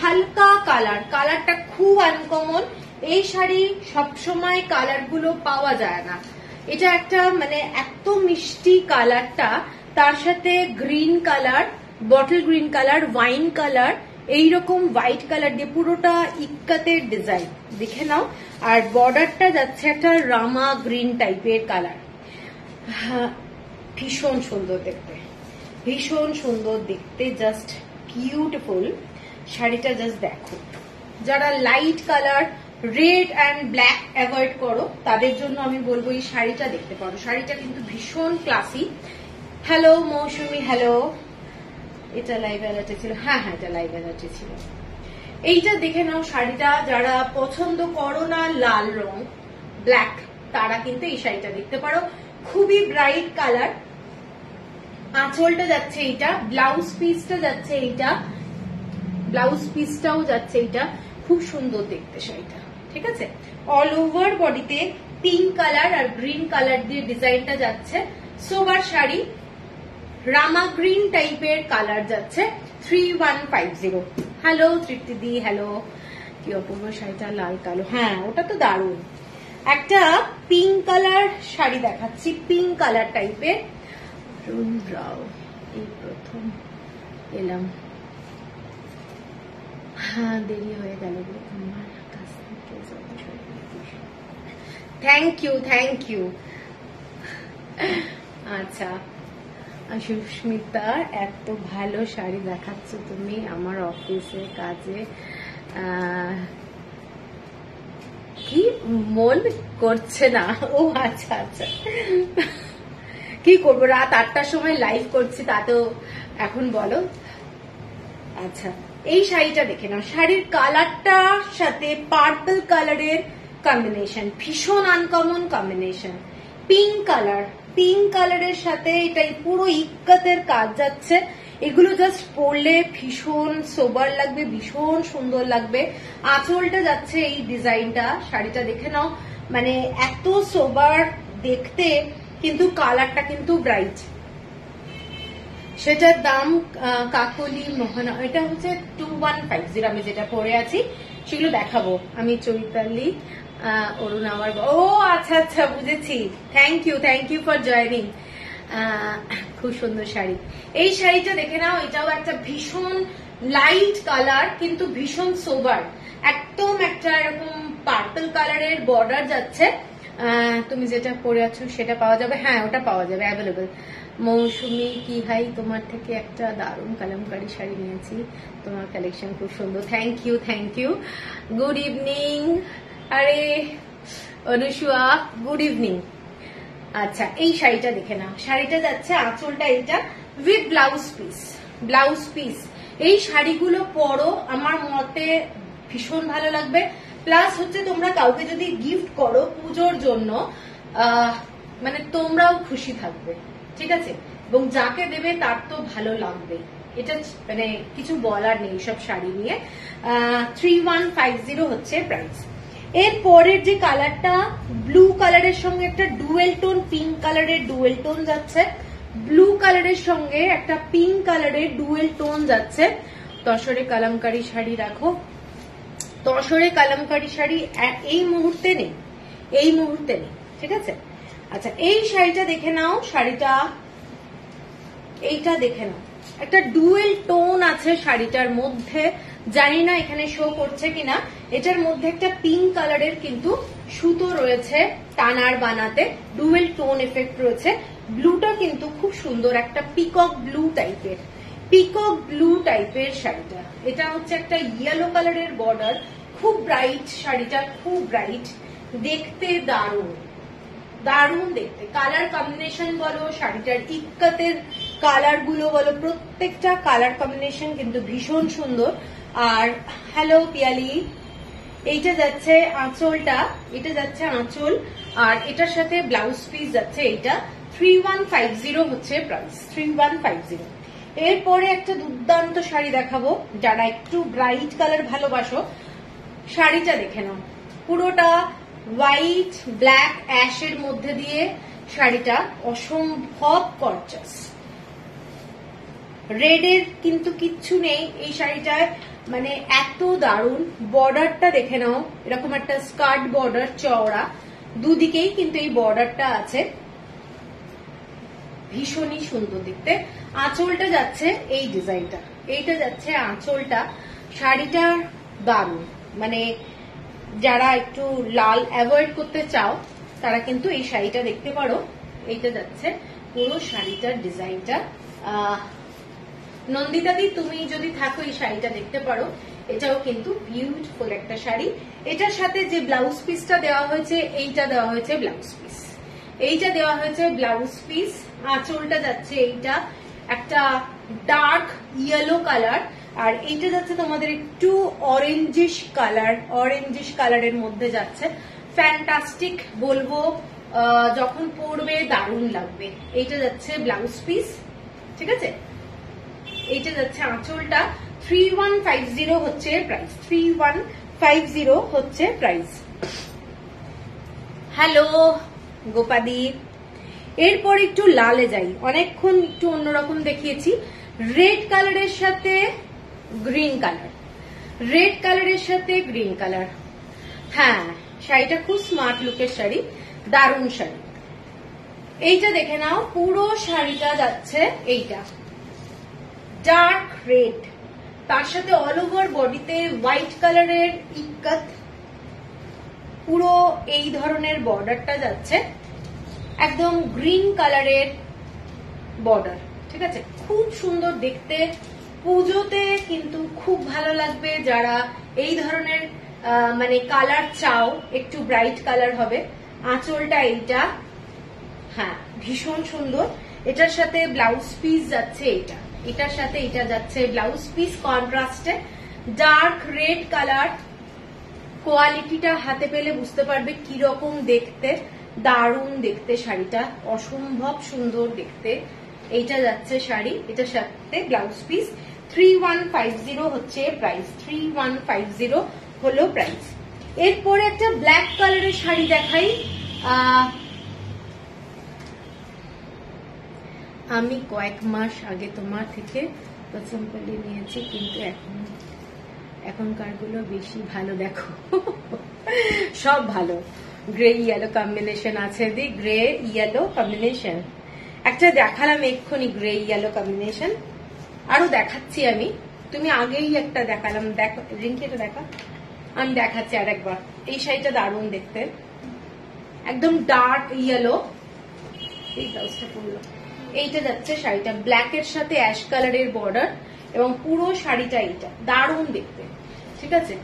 হালকা কালার, কালারটা খুব আনকমন। এই শাড়ি সবসময় কালার গুলো পাওয়া যায় না। এটা একটা মানে এত মিষ্টি কালারটা, তার সাথে green colour, bottle green colour, wine colour, এইরকম হোয়াইট কালার দিয়ে পুরোটা ইক্কাতের ডিজাইন, দেখে নাও। আর বর্ডারটা যাচ্ছে একটা রামা গ্রিন টাইপের কালার, ভীষণ সুন্দর দেখতে, ভীষণ সুন্দর দেখতে, জাস্ট বিউটিফুল শাড়িটা। জাস্ট দেখো, যারা light colour red and black avoid করো তাদের জন্য আমি বলবো এই শাড়িটা দেখতে পারো। শাড়িটা কিন্তু ভীষণ ক্লাসি। হ্যালো মৌসুমি, হ্যালো। এটা লাইভ অ্যালার্টে ছিল, হ্যাঁ এটা লাইভ অ্যালার্টে ছিল। এইটা দেখে নাও, শাড়িটা যারা পছন্দ করো না লাল রং, ব্ল্যাক, তারা কিন্তু এই শাড়িটা দেখতে পারো। খুবই ব্রাইট কালার, আঁচলটা যাচ্ছে এইটা, ব্লাউজ পিসটা যাচ্ছে এইটা, ব্লাউজ পিসটাও যাচ্ছে এইটা, খুব সুন্দর দেখতে শাড়িটা, ঠিক আছে? অল ওভার বডিতে পিঙ্ক কালার আর গ্রিন কালার দিয়ে ডিজাইনটা যাচ্ছে। সোবার শাড়ি, রামা গ্রিন টাইপের কালার যাচ্ছে, 3150। হ্যালো তৃপ্তিদি, হ্যালো। কি অপূর্ব শাড়িটা, লাল কালো, হ্যাঁ ওটা তো দারুণ। একটা পিঙ্ক কালার শাড়ি দেখাচ্ছি, পিঙ্ক কালার টাইপের, অরুণ রাও, এই প্রথম এলাম, হ্যাঁ দেরি হয়ে গেল তোমার কাছ থেকে। Thank you. আচ্ছা সুস্মিতা, এত ভালো শাড়ি দেখাচ্ছ তুমি আমার অফিসে কাজে, কি মন করছে না? ও আচ্ছা আচ্ছা, কি করবো, রাত 8টার সময় লাইভ করছি, তা তো এখন বলো। আচ্ছা, এই শাড়িটা দেখে নাও, শাড়ির কালারটার সাথে পার্পল কালারের কম্বিনেশন, ভীষণ uncommon combination. Pink colour, pink কালারের সাথে এটাই পুরো ইক্কাতের কাজ যাচ্ছে। এগুলো জাস্ট পরলে ভীষণ সোবার লাগবে, ভীষণ সুন্দর লাগবে। আঁচলটা যাচ্ছে এই ডিজাইনটা, শাড়িটা দেখে নাও, মানে এত সোবার দেখতে, কিন্তু কালারটা কিন্তু ব্রাইট। সেটার দাম কাকলি মোহনা, এটা হচ্ছে 2150। আমি যেটা পরে আছি সেগুলো দেখাবো। আমি চৈতালি অরুণ আমার, ও আচ্ছা আচ্ছা বুঝেছি। Thank you for joining. খুব সুন্দর শাড়ি। এই শাড়িটা দেখে নাও, এটাও একটা ভীষণ লাইট কালার কিন্তু ভীষণ সোবার, একদম একটা এরকম পার্পল কালারের বর্ডার যাচ্ছে। তুমি যেটা পরে আছো সেটা পাওয়া যাবে, হ্যাঁ ওটা পাওয়া যাবে, অ্যাভেলেবল। মৌসুমি কি হাই, তোমার থেকে একটা দারুণ কালামকারী শাড়ি নিয়েছি, তোমার কালেকশন খুব সুন্দর। Thank you. Good evening. আরে অনুসুয়া, গুড ইভিনিং। আচ্ছা, এই শাড়িটা দেখে নাও, শাড়িটা যাচ্ছে আঁচলটা এইটা উইথ ব্লাউজ পিস। এই শাড়িগুলো পরো, আমার মতে ভীষণ ভালো লাগবে। প্লাস হচ্ছে তোমরা কাউকে যদি গিফট করো পুজোর জন্য, মানে তোমরাও খুশি থাকবে, ঠিক আছে, এবং যাকে দেবে তার তো ভালো লাগবে। এটা মানে কিছু বলার নেই সব শাড়ি নিয়ে। 3150 হচ্ছে প্রাইস। এর পরের যে কালারটা ব্লু কালারের সঙ্গে একটা ডুয়েল টোন, পিঙ্ক কালারের ডুয়েল টোন যাচ্ছে, ব্লু কালারের সঙ্গে একটা পিঙ্ক কালারের ডুয়েল টোন যাচ্ছে। তসরে কালামকারী শাড়ি রাখো, তসরে কালামকারী শাড়ি এই মুহূর্তে নেই, ঠিক আছে। আচ্ছা, এই শাড়িটা দেখে নাও, শাড়িটা এইটা দেখে নাও, একটা ডুয়েল টোন আছে শাড়িটার মধ্যে, জানি না এখানে শো করছে কিনা। এটার মধ্যে একটা পিঙ্ক কালারের কিন্তু সুতো রয়েছে টানার বানাতে, ডুয়েল টোন এফেক্ট রয়েছে। ব্লুটা কিন্তু খুব সুন্দর, একটা পিকক ব্লু টাইপের শাড়িটা। এটা হচ্ছে একটা ইয়েলো কালারের বর্ডার, খুব ব্রাইট শাড়িটা, খুব ব্রাইট দেখতে, দারুণ দেখতে। কালার কম্বিনেশন বলো, শাড়িটার ইক্কাতের কালার গুলো বলো, প্রত্যেকটা কালার কম্বিনেশন কিন্তু ভীষণ সুন্দর। আর হ্যালো পিয়ালি, এইটা যাচ্ছে আঁচলটা, এটা যাচ্ছে আঁচল, আর এটার সাথে ব্লাউজ পিস যাচ্ছে। এইটা 3150 হচ্ছে প্রাইস, 3150। এরপরে একটা দুর্দান্ত শাড়ি দেখাবো, যারা একটু ব্রাইট কালার ভালোবাসো, শাড়িটা দেখে নাও, পুরোটা হোয়াইট ব্ল্যাক অ্যাশের মধ্যে দিয়ে শাড়িটা, অসম্ভব গর্জাস। রেড এর কিন্তু কিচ্ছু নেই এই শাড়িটায়, মানে এত দারুণ। বর্ডারটা দেখে নাও, এরকম একটা স্কার্ট বর্ডার চওড়া, দুদিকেই কিন্তু এই বর্ডারটা আছে, ভীষণই সুন্দর দেখতে। আঁচলটা যাচ্ছে এই ডিজাইনটা, এইটা যাচ্ছে আঁচলটা। শাড়িটা দারুণ, মানে যারা একটু লাল অ্যাভয়েড করতে চাও তারা কিন্তু এই শাড়িটা দেখতে পারো। এইটা যাচ্ছে পুরো শাড়িটার ডিজাইনটা। নন্দিতাদি, তুমি যদি থাকো এই শাড়িটা দেখতে পারো, এটাও কিন্তু বিউটিফুল একটা শাড়ি। এটার সাথে যে ব্লাউজ পিসটা দেওয়া হয়েছে, এইটা দেওয়া হয়েছে ব্লাউজ পিস, এইটা দেওয়া হয়েছে ব্লাউজ পিস। আঁচলটা যাচ্ছে এইটা একটা ডার্ক ইয়েলো কালার, আর এইটা যাচ্ছে তোমাদের একটু অরেঞ্জিশ কালারের মধ্যে যাচ্ছে। ফ্যান্টাস্টিক বলবো, যখন পরবে দারুণ লাগবে। এইটা যাচ্ছে ব্লাউজ পিস, ঠিক আছে, এইটা যাচ্ছে আঁচলটা। 3150 হচ্ছে প্রাইস, 3150 হচ্ছে প্রাইস। হ্যালো গোপাদি। এরপর একটু লালে যাই, অনেকক্ষণ একটু অন্যরকম দেখিয়েছি। রেড কালারের সাথে গ্রিন কালার, হ্যাঁ শাড়িটা খুব স্মার্ট লুকের শাড়ি, দারুণ শাড়ি। এইটা দেখে নাও, পুরো শাড়িটা যাচ্ছে এইটা ডার্ক রেড, তার সাথে অল ওভার বডিতে হোয়াইট কালারের ইক্কাত, পুরো এই ধরনের বর্ডারটা যাচ্ছে, একদম গ্রিন কালারের বর্ডার, ঠিক আছে, খুব সুন্দর দেখতে। পুজোতে কিন্তু খুব ভালো লাগবে, যারা এই ধরনের মানে কালার চাও, একটু ব্রাইট কালার হবে। আঁচলটা এইটা, হ্যাঁ ভীষণ সুন্দর। এটার সাথে ব্লাউজ পিস যাচ্ছে এইটা, এটার সাথে এটা যাচ্ছে ব্লাউজ পিস কন্ট্রাস্টে, ডার্ক রেড কালার, কোয়ালিটিটা হাতে পেলে বুঝতে পারবে কিরকম দেখতে, দারুণ দেখতে শাড়িটা, অসম্ভব সুন্দর দেখতে। এইটা যাচ্ছে শাড়ি, এটার সাথে ব্লাউজ পিস। 3150 হচ্ছে প্রাইস, 3150 হলো প্রাইস। এরপরে একটা ব্ল্যাক কালারের শাড়ি দেখাই। আমি কয়েক মাস আগে তোমার থেকে পছন্দলি নিয়েছি, কিন্তু এখনকার গুলো বেশি ভালো। দেখো সব ভালো। গ্রে ইয়েলো কম্বিনেশন আছে, দি গ্রে ইয়েলো কম্বিনেশন একটা দেখালাম এক্ষুনি, গ্রে ইয়েলো কম্বিনেশন আরো দেখাচ্ছি আমি। তুমি আগেই একটা দেখালাম, দেখো রিঙ্কিটা দেখা, আমি দেখাচ্ছি আর একবার। এই শাড়িটা দারুণ দেখতে, একদম ডার্ক ইয়েলো। এই ব্লাউজটা পরলো, এইটা যাচ্ছে শাড়িটা ব্ল্যাক এর সাথে অ্যাশ কালারের বর্ডার, এবং পুরো শাড়িটা এইটা দারুণ দেখতে। ঠিক আছে,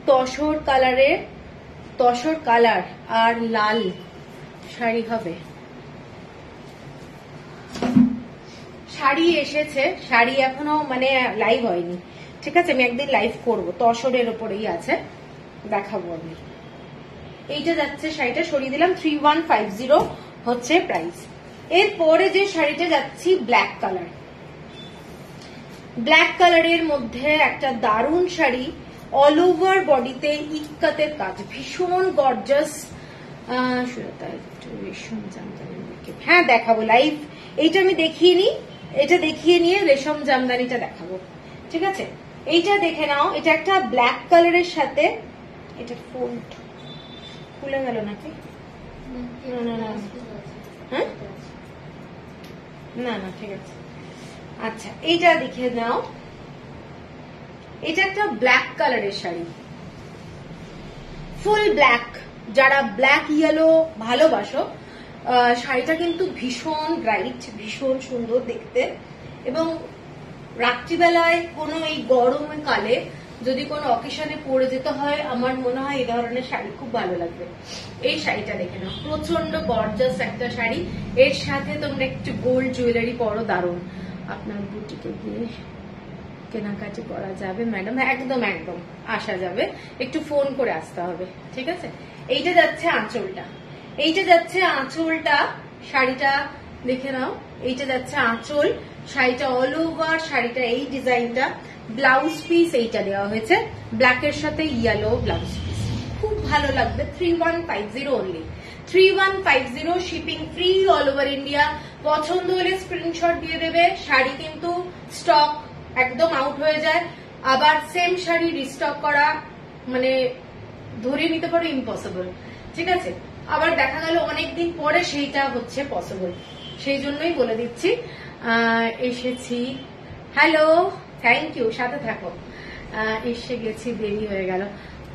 তসর কালার আর লাল শাড়ি হবে। শাড়ি এসেছে, শাড়ি এখনো মানে লাইভ হয়নি। ঠিক আছে, আমি একদিন লাইভ করব, তসরের ওপরেই আছে, দেখাবো আমি। এইটা যাচ্ছে শাড়িটা, সরিয়ে দিলাম, 3150 হচ্ছে প্রাইস। এরপরে যে শাড়িটা যাচ্ছি ব্ল্যাক কালার, ব্ল্যাক কালারের মধ্যে একটা দারুণ শাড়ি, অল ওভার বডিতে ইক্কাতের কাজ, ভীষণ গর্জাস। হ্যাঁ দেখাবো লাইভ, এইটা আমি দেখিয়ে নিই, এটা দেখিয়ে নিয়ে রেশম জামদানিটা দেখাবো। ঠিক আছে, এইটা দেখে নাও। এটা একটা ব্ল্যাক কালারের সাথে, এটা ফোল্ড খুলে গেল নাকি? হ্যাঁ না ঠিক আছে। আচ্ছা, এইটা দেখে নাও। এটা একটা ব্ল্যাক কালারের শাড়ি, ফুল ব্ল্যাক। যারা ব্ল্যাক ইয়েলো ভালোবাসো, শাড়িটা কিন্তু ভীষণ ব্রাইট, ভীষণ সুন্দর দেখতে, এবং রাত্রিবেলায় কোনো এই গরমে কালে যদি কোনো অকেশনে পরে যেতে হয়, আমার মনে হয় এই ধরনের শাড়ি খুব ভালো লাগবে। এই শাড়িটা দেখে নাও, প্রচন্ড গর্জাস একটা শাড়ি, এর সাথে তোমরা একটু গোল্ড জুয়েলারি পরো, দারুণ। আপনার বুটিকে গিয়ে কেনাকাটি করা যাবে ম্যাডাম? একদম একদম আসা যাবে, একটু ফোন করে আসতে হবে। ঠিক আছে, এইটা যাচ্ছে আঁচলটা, এইটা যাচ্ছে আঁচলটা, শাড়িটা দেখে নাও। এইটা যাচ্ছে আঁচল, শাড়িটা অল ওভার শাড়িটা এই ডিজাইনটা, ব্লাউজ পিস এইটা দেওয়া হয়েছে ব্ল্যাকের সাথে ইয়েলো ব্লাউজ পিস, খুব ভালো লাগবে। 3150 only, 3150, shipping free all over India. পছন্দ হলে স্ক্রিনশট দিয়ে দেবে। শাড়ি কিন্তু স্টক একদম আউট হয়ে যায়, আবার সেম শাড়ি রিস্টক করা মানে ধরে নিতে পারো ইম্পসিবল। ঠিক আছে, আবার দেখা গেল অনেকদিন পরে সেইটা হচ্ছে পসিবল, সেই জন্যই বলে দিচ্ছি। এসেছি, হ্যালো, থ্যাংক ইউ, সাথে থাকো। এসে গেছি, দেরি হয়ে গেল।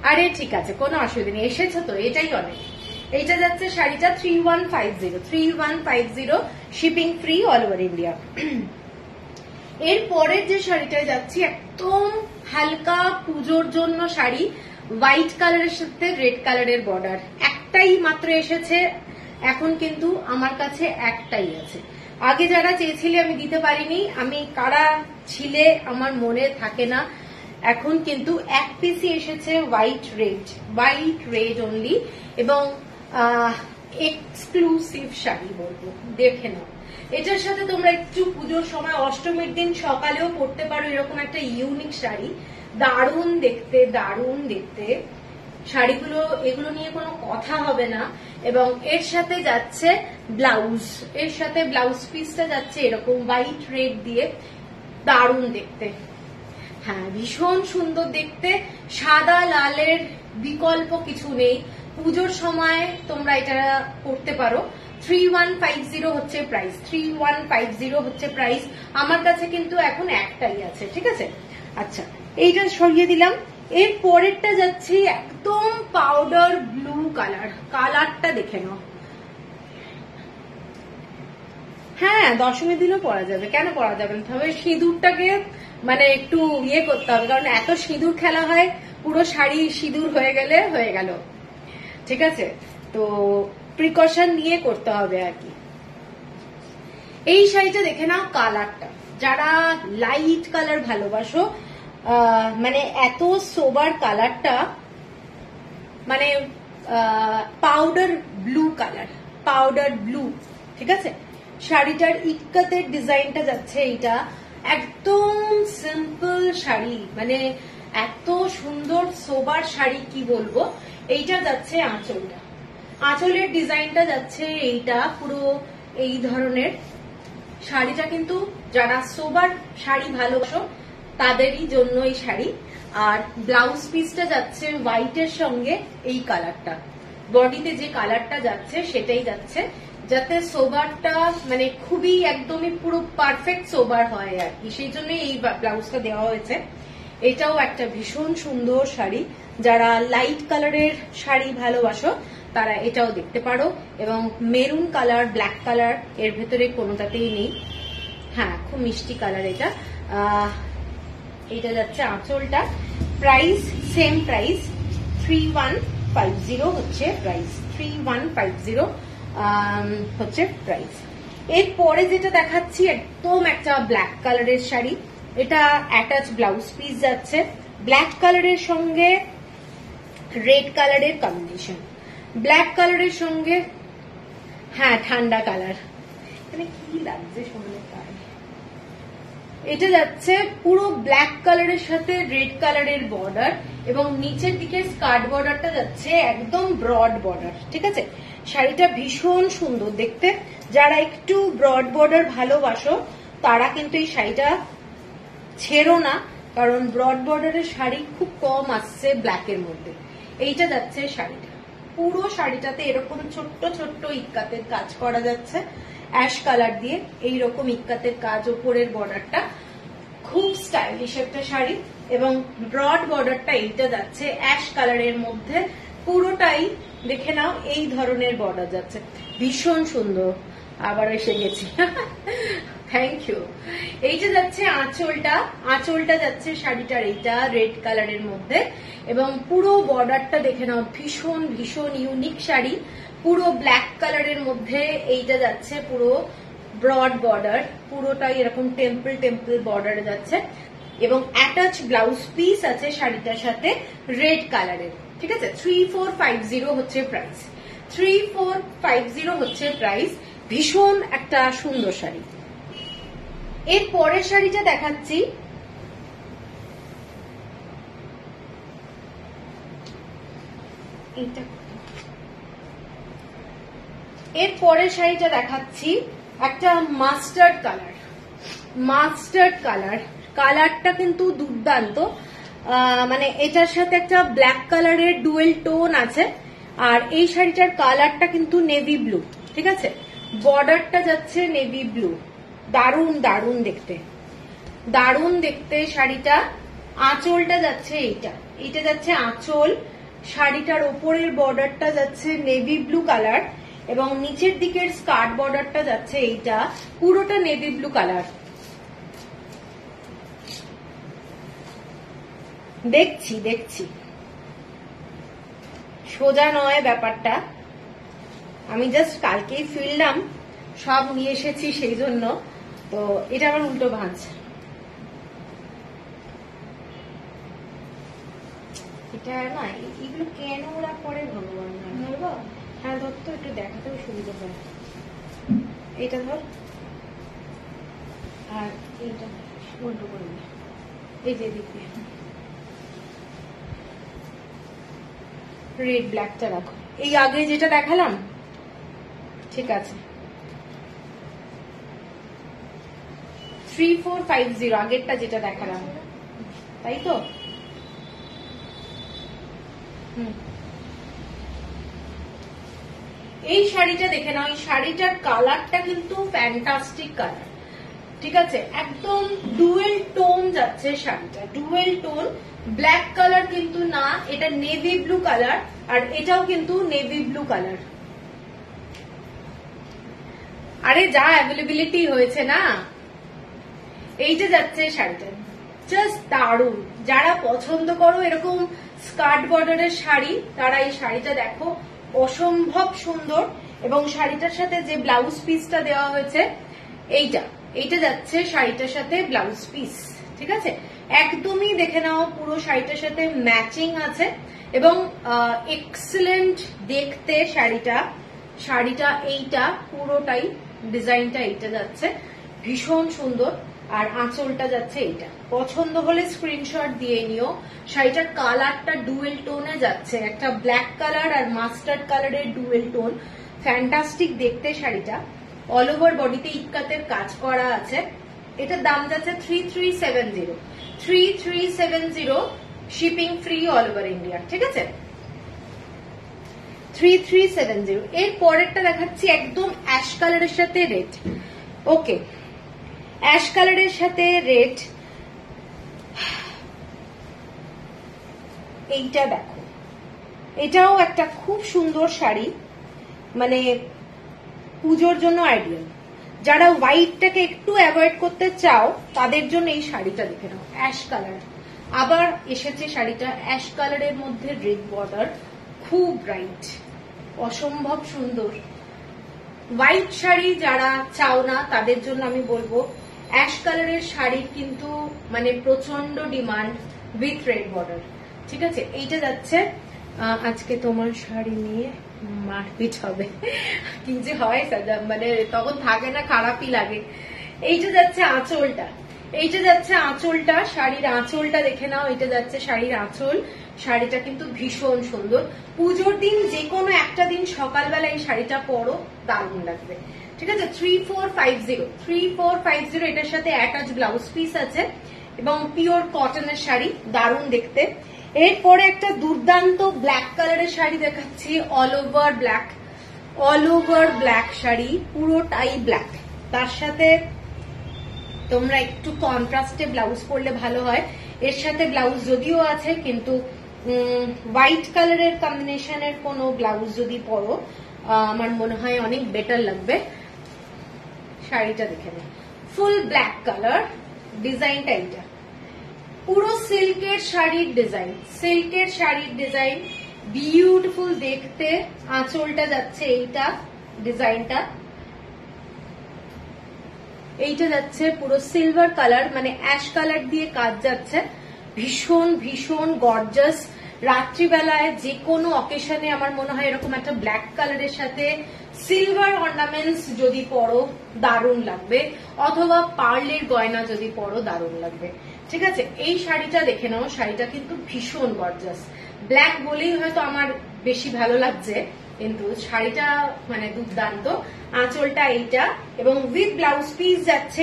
আরে ঠিক আছে, কোনো অসুবিধা নেই, এসেছো তো, এটাই অনেক। এইটা যাচ্ছে শাড়িটা 3150, shipping free all over India. এর পরের যে শাড়িটায় যাচ্ছি, একদম হালকা পুজোর জন্য শাড়ি, হোয়াইট কালারের সাথে রেড কালারের বর্ডার। একটাই মাত্র এসেছে এখন, কিন্তু আমার কাছে একটাই আছে। আগে যারা চেয়েছিলে আমি দিতে পারিনি, আমি কারা ছিলে আমার মনে থাকে না। এখন কিন্তু এক পিসই এসেছে, হোয়াইট রেড অনলি, এবং এক্সক্লুসিভ শাড়ি বলবো, দেখে নাও। এটার সাথে তোমরা একটু পুজোর সময় অষ্টমীর দিন সকালেও পরতে পারো, এরকম একটা ইউনিক শাড়ি, দারুণ দেখতে, দারুণ দেখতে শাড়িগুলো, এগুলো নিয়ে কোনো কথা হবে না। এবং এর সাথে যাচ্ছে ব্লাউজ, এর সাথে ব্লাউজ পিসটা যাচ্ছে এরকম হোয়াইট রেড দিয়ে, দারুণ দেখতে। হ্যাঁ, ভীষণ সুন্দর দেখতে, সাদা লালের বিকল্প কিছু নেই। পুজোর সময় তোমরা এটা করতে পারো। 3150 হচ্ছে প্রাইস, 3150 হচ্ছে প্রাইস। আমার কাছে কিন্তু এখন একটাই আছে। ঠিক আছে, আচ্ছা, এইটা সরিয়ে দিলাম। এর পরেরটা যাচ্ছে একদম পাউডার ব্লু কালার, কালারটা দেখে নাও। হ্যাঁ, দশমীর দিনও পরা যাবে, কেন পরা যাবে না? তবে সিঁদুরটাকে মানে একটু ইয়ে করতে হবে, কারণ এত সিঁদুর খেলা হয়, পুরো শাড়ি সিঁদুর হয়ে গেলে হয়ে গেল। ঠিক আছে, তো প্রিকশন নিয়ে করতে হবে আর কি। এই শাড়িটা দেখে নাও, কালারটা, যারা লাইট কালার ভালোবাসো, মানে এত সোবার কালারটা, মানে powder blue colour, powder blue, ঠিক আছে। শাড়িটার ইক্কাতের ডিজাইনটা যাচ্ছে এইটা, একদম সিম্পল শাড়ি, মানে এত সুন্দর সোবার শাড়ি কি বলবো। এইটা যাচ্ছে আঁচলটা, আঁচলের ডিজাইনটা যাচ্ছে এইটা, পুরো এই ধরনের। শাড়িটা কিন্তু যারা সোবার শাড়ি ভালোবাসো তাদেরই জন্য এই শাড়ি। আর ব্লাউজ পিসটা যাচ্ছে হোয়াইটের সঙ্গে এই কালারটা, বডিতে যে কালারটা যাচ্ছে সেটাই যাচ্ছে, যাতে সোবারটা মানে খুবই একদমই পুরো পারফেক্ট সোবার হয় আর কি, সেই জন্য এই ব্লাউজটা দেওয়া হয়েছে। এটাও একটা ভীষণ সুন্দর শাড়ি, যারা লাইট কালারের শাড়ি ভালোবাসো তারা এটাও দেখতে পারো। এবং মেরুন কালার, ব্ল্যাক কালার এর ভেতরে কোনোটাতেই নেই। হ্যাঁ, খুব মিষ্টি কালার এটা। এটা যাচ্ছে আঁচলটা। প্রাইস সেম প্রাইস 3150 হচ্ছে প্রাইস, 3150 হচ্ছে প্রাইস। এরপরে যেটা দেখাচ্ছি একদম একটা ব্ল্যাক কালারের শাড়ি, এটা অ্যাটাচ ব্লাউজ পিস যাচ্ছে, ব্ল্যাক কালারের সঙ্গে রেড কালারের কম্বিনেশন, ব্ল্যাক কালারের সঙ্গে, হ্যাঁ ঠান্ডা কালার, মানে কি লাগছে শুনলে। এটা যাচ্ছে পুরো ব্ল্যাক কালারের সাথে রেড কালারের বর্ডার, এবং নিচের দিকে স্কার্ট বর্ডারটা যাচ্ছে একদম ব্রড বর্ডার, ঠিক আছে। শাড়িটা ভীষণ সুন্দর দেখতে, যারা একটু ব্রড বর্ডার ভালোবাসো তারা কিন্তু এই শাড়িটা ছেড়ো না, কারণ ব্রড বর্ডারের শাড়ি খুব কম আসছে ব্ল্যাকের মধ্যে। এইটা যাচ্ছে শাড়িটা, পুরো শাড়িটাতে এরকম ছোট্ট ছোট্ট ইক্কাতের কাজ করা যাচ্ছে অ্যাশ কালার দিয়ে, এইরকম ইক্কাতের কাজ ওপরের বর্ডারটা, খুব স্টাইলিশ একটা শাড়ি। এবং ব্রড বর্ডারটা এইটা যাচ্ছে অ্যাশ কালারের মধ্যে, পুরোটাই দেখে নাও এই ধরনের বর্ডার যাচ্ছে, ভীষণ সুন্দর। আবার এসে গেছি, থ্যাংক ইউ। এইটা যাচ্ছে আঁচলটা, আঁচলটা যাচ্ছে শাড়িটার এইটা রেড কালারের মধ্যে, এবং পুরো বর্ডারটা দেখে নাও, ভীষণ ভীষণ ইউনিক শাড়ি, পুরো ব্ল্যাক কালারের মধ্যে এইটা যাচ্ছে পুরো ব্রড বর্ডার, পুরোটাই এরকম টেম্পল টেম্পল বর্ডারে যাচ্ছে, এবং অ্যাটাচ ব্লাউজ পিস আছে শাড়িটার সাথে রেড কালারের, ঠিক আছে। 3450 হচ্ছে প্রাইস, 3450 হচ্ছে প্রাইস। ভীষণ একটা সুন্দর শাড়ি। এর পরের শাড়িটা দেখাচ্ছি, এর পরের শাড়িটা দেখাচ্ছি একটা মাস্টার্ড কালার, মাস্টার্ড কালার, কালারটা কিন্তু দুর্দান্ত, মানে এটার সাথে একটা ব্ল্যাক কালারের ডুয়েল টোন আছে, আর এই শাড়িটার কালারটা কিন্তু নেভি ব্লু, ঠিক আছে। বর্ডারটা যাচ্ছে নেভি ব্লু, দারুণ দারুণ দেখতে, দারুণ দেখতে শাড়িটা। আঁচলটা যাচ্ছে এইটা, এইটা যাচ্ছে আঁচল, শাড়িটার ওপরের বর্ডারটা যাচ্ছে নেভি ব্লু কালার, এবং নিচের দিকের স্কার্ট বর্ডারটা যাচ্ছে এইটা, পুরোটা নেভি ব্লু কালার। দেখছি দেখছি, সোজা নয় ব্যাপারটা, আমি জাস্ট কালকেই ফিরলাম, সব নিয়ে এসেছি সেই জন্য, তো এটা আমার উল্টো ভাঁজ। এটা না, এগুলো কেন ওরা করে ভগবান, হ্যাঁ ধর তো, একটু দেখাতেও সুবিধা হয়। এটা ধর, আর এইটা উল্টো করে, এই যে দিকে রেড ব্ল্যাকটা রাখো, এই আগে যেটা দেখালাম, ঠিক আছে। 3450 আগেরটা যেটা দেখালাম, তাই তো। এই শাড়িটা দেখে নাও, এই শাড়িটার কালারটা কিন্তু ফ্যান্টাস্টিক কালার, ঠিক আছে, একদম ডুয়েল টোন যাচ্ছে শাড়িটা, ডুয়েল টোন, ব্ল্যাক কালার কিন্তু না, এটা নেভি ব্লু কালার, আর এটাও কিন্তু নেভি ব্লু কালার। আরে যা অ্যাভেলেবিলিটি হয়েছে না, এইটা যাচ্ছে শাড়িটা, জাস্ট দারুণ। যারা পছন্দ করো এরকম স্কার্ট বর্ডারের শাড়ি, তারা এই শাড়িটা দেখো, অসম্ভব সুন্দর। এবং শাড়িটার সাথে যে ব্লাউজ পিসটা দেওয়া হয়েছে এইটা, এইটা যাচ্ছে শাড়িটার সাথে ব্লাউজ পিস, ঠিক আছে। একদমই দেখে নাও পুরো শাড়িটার সাথে ম্যাচিং আছে এবং এক্সেলেন্ট দেখতে শাড়িটা এইটা পুরোটাই ডিজাইনটা এইটা যাচ্ছে ভীষণ সুন্দর আর আঁচলটা যাচ্ছে এইটা। পছন্দ হলে স্ক্রিনশট দিয়ে নিও। শাড়িটার কালারটা ডুয়েল টোনে যাচ্ছে, একটা ব্ল্যাক কালার আর মাস্টার্ড কালারের ডুয়েল টোন, ফ্যান্টাস্টিক দেখতে শাড়িটা। অল ওভার বডিতে ইক্কাতের কাজ করা আছে। এটার দাম যাচ্ছে 3370 shipping free all over India, ঠিক আছে 3370। এর পরেরটা দেখাচ্ছি একদম অ্যাশ কালারের সাথে রেড। ওকে, অ্যাশ কালারের সাথে রেড, এইটা দেখো, এটাও একটা খুব সুন্দর শাড়ি, মানে পুজোর জন্য আইডিয়াল। যারা হোয়াইটটাকে একটু অ্যাভয়েড করতে চাও তাদের জন্য এই শাড়িটা দেখে নাও। অ্যাশ কালার, আবার এসেছে শাড়িটা অ্যাশ কালারের মধ্যে রেড বর্ডার, খুব ব্রাইট, অসম্ভব সুন্দর। হোয়াইট শাড়ি যারা চাও না তাদের জন্য আমি বলবো অ্যাশ কালারের শাড়ি কিন্তু মানে প্রচন্ড ডিমান্ড উইথ রেড বর্ডার, ঠিক আছে। এইটা যাচ্ছে, আজকে তোমার শাড়ি নিয়ে মারপিট হবে কি যে হয় মানে তখন থাকে না, খারাপই লাগে। এইটা যাচ্ছে আঁচলটা, শাড়ির আঁচলটা দেখে নাও, এটা যাচ্ছে শাড়ির আঁচল। শাড়িটা কিন্তু ভীষণ সুন্দর। পুজোর দিন যে কোনো একটা দিন সকালবেলা এই শাড়িটা পরো, দারুণ লাগবে, ঠিক আছে। 3450 এটার সাথে অ্যাটাচ ব্লাউজ পিস আছে এবং পিওর কটনের শাড়ি, দারুণ দেখতে। এরপরে একটা দুর্দান্ত ব্ল্যাক কালারের শাড়ি দেখাচ্ছি, অল ওভার ব্ল্যাক শাড়ি, পুরোটাই ব্ল্যাক। তার সাথে তোমরা একটু কন্ট্রাস্টে ব্লাউজ পরলে ভালো হয়। এর সাথে ব্লাউজ যদিও আছে কিন্তু হোয়াইট কালারের কম্বিনেশনের কোনো ব্লাউজ যদি পরো আমার মনে হয় অনেক বেটার লাগবে। শাড়িটা দেখে নাও, ফুল ব্ল্যাক কালার, ডিজাইনটা এইটা পুরো সিল্কের শাড়ির ডিজাইন, বিউটিফুল দেখতে। আঁচলটা যাচ্ছে এইটা, ডিজাইনটা এইটা যাচ্ছে পুরো সিলভার কালার, মানে অ্যাশ কালার দিয়ে কাজ যাচ্ছে, ভীষণ ভীষণ গর্জাস। রাত্রিবেলায় যে কোনো অকেশনে আমার মনে হয় এরকম একটা ব্ল্যাক কালারের সাথে সিলভার অর্নামেন্টস যদি পরো দারুণ লাগবে, অথবা পার্লের গয়না যদি পরো দারুণ লাগবে, ঠিক আছে। এই শাড়িটা দেখে নাও, শাড়িটা কিন্তু ভীষণ গর্জাস। ব্ল্যাক বলেই হয়তো আমার বেশি ভালো লাগছে, কিন্তু শাড়িটা মানে দুর্দান্ত। আঁচলটা এইটা এবং উইথ ব্লাউজ পিস যাচ্ছে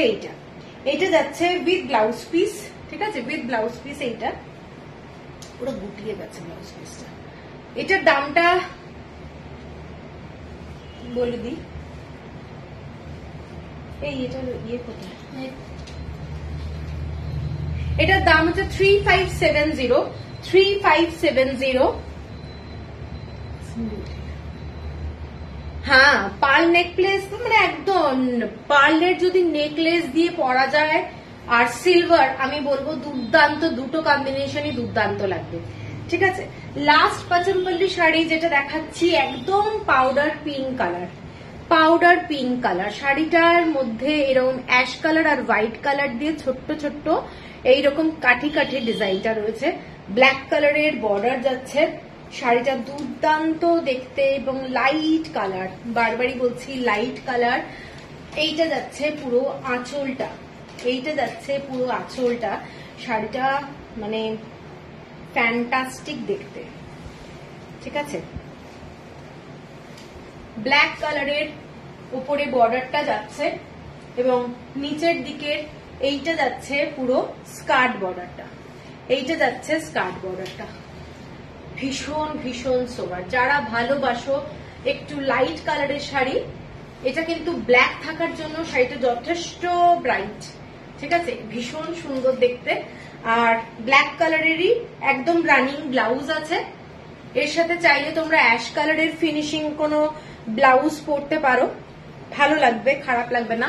এইটা যাচ্ছে উইথ ব্লাউজ পিস, ঠিক আছে, উইথ ব্লাউজ পিস। এইটা পুরো গুটিয়ে গেছে ব্লাউজ পিসটা। এটার দামটা বলে দিই, এই এটা ইয়ে কোথায়, এটার দাম হচ্ছে 3570। হ্যাঁ, পার্ল নেকলেস, মানে একদম পার্লের যদি নেকলেস দিয়ে পরা যায় আর সিলভার, আমি বলবো দুর্দান্ত, দুটো কম্বিনেশনই দুর্দান্ত লাগবে, ঠিক আছে। লাস্ট পাচনপল্লী শাড়ি যেটা দেখাচ্ছি একদম পাউডার পিঙ্ক কালার, শাড়িটার মধ্যে এরকম অ্যাশ কালার আর হোয়াইট কালার দিয়ে ছোট্ট ছোট্ট এইরকম কাঠি কাঠি ডিজাইনটা রয়েছে, ব্ল্যাক কালারের বর্ডার যাচ্ছে। শাড়িটা দুর্দান্ত দেখতে এবং লাইট কালার, বারবারই বলছি লাইট কালার। এইটা যাচ্ছে পুরো আঁচলটা, শাড়িটা মানে ফ্যান্টাস্টিক দেখতে, ঠিক আছে। ব্ল্যাক কালারের উপরে বর্ডারটা যাচ্ছে এবং নিচের দিকের এইটা যাচ্ছে পুরো স্কার্ট বর্ডারটা, ভীষণ ভীষণ সোবার। যারা ভালোবাসো একটু লাইট কালারের শাড়ি, এটা কিন্তু ব্ল্যাক থাকার জন্য শাড়িটা যথেষ্ট ব্রাইট, ঠিক আছে, ভীষণ সুন্দর দেখতে। আর ব্ল্যাক কালারেরই একদম রানিং ব্লাউজ আছে। এর সাথে চাইলে তোমরা অ্যাশ কালারের ফিনিশিং কোনো ব্লাউজ পরতে পারো, ভালো লাগবে, খারাপ লাগবে না।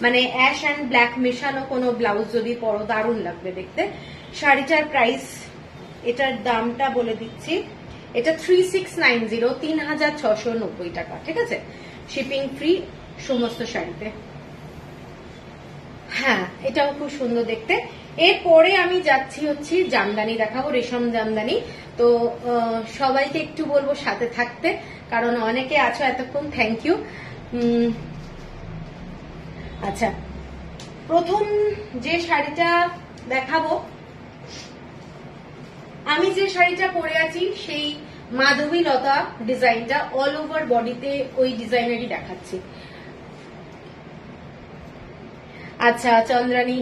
মানে অ্যাশ অ্যান্ড ব্ল্যাক মেশানো কোনো ব্লাউজ যদি পরো দারুণ লাগবে দেখতে। শাড়িটার প্রাইস, এটার দামটা বলে দিচ্ছি, এটা 3690, 3690 টাকা, ঠিক আছে, শিপিং ফ্রি সমস্ত শাড়িতে। হ্যাঁ, এটাও খুব সুন্দর দেখতে। এরপরে আমি যাচ্ছি হচ্ছে জামদানি দেখাবো, রেশম জামদানি। তো সবাইকে একটু বলবো সাথে থাকতে, কারণ অনেকে আছো এতক্ষণ, থ্যাংক ইউ। আচ্ছা, প্রথম যে শাড়িটা দেখাবো, আমি যে শাড়িটা পরে আছি সেই মাধবী লতা ডিজাইনটা, অল ওভার বডিতে ওই ডিজাইনেরই দেখাচ্ছি। আচ্ছা চন্দ্রানী,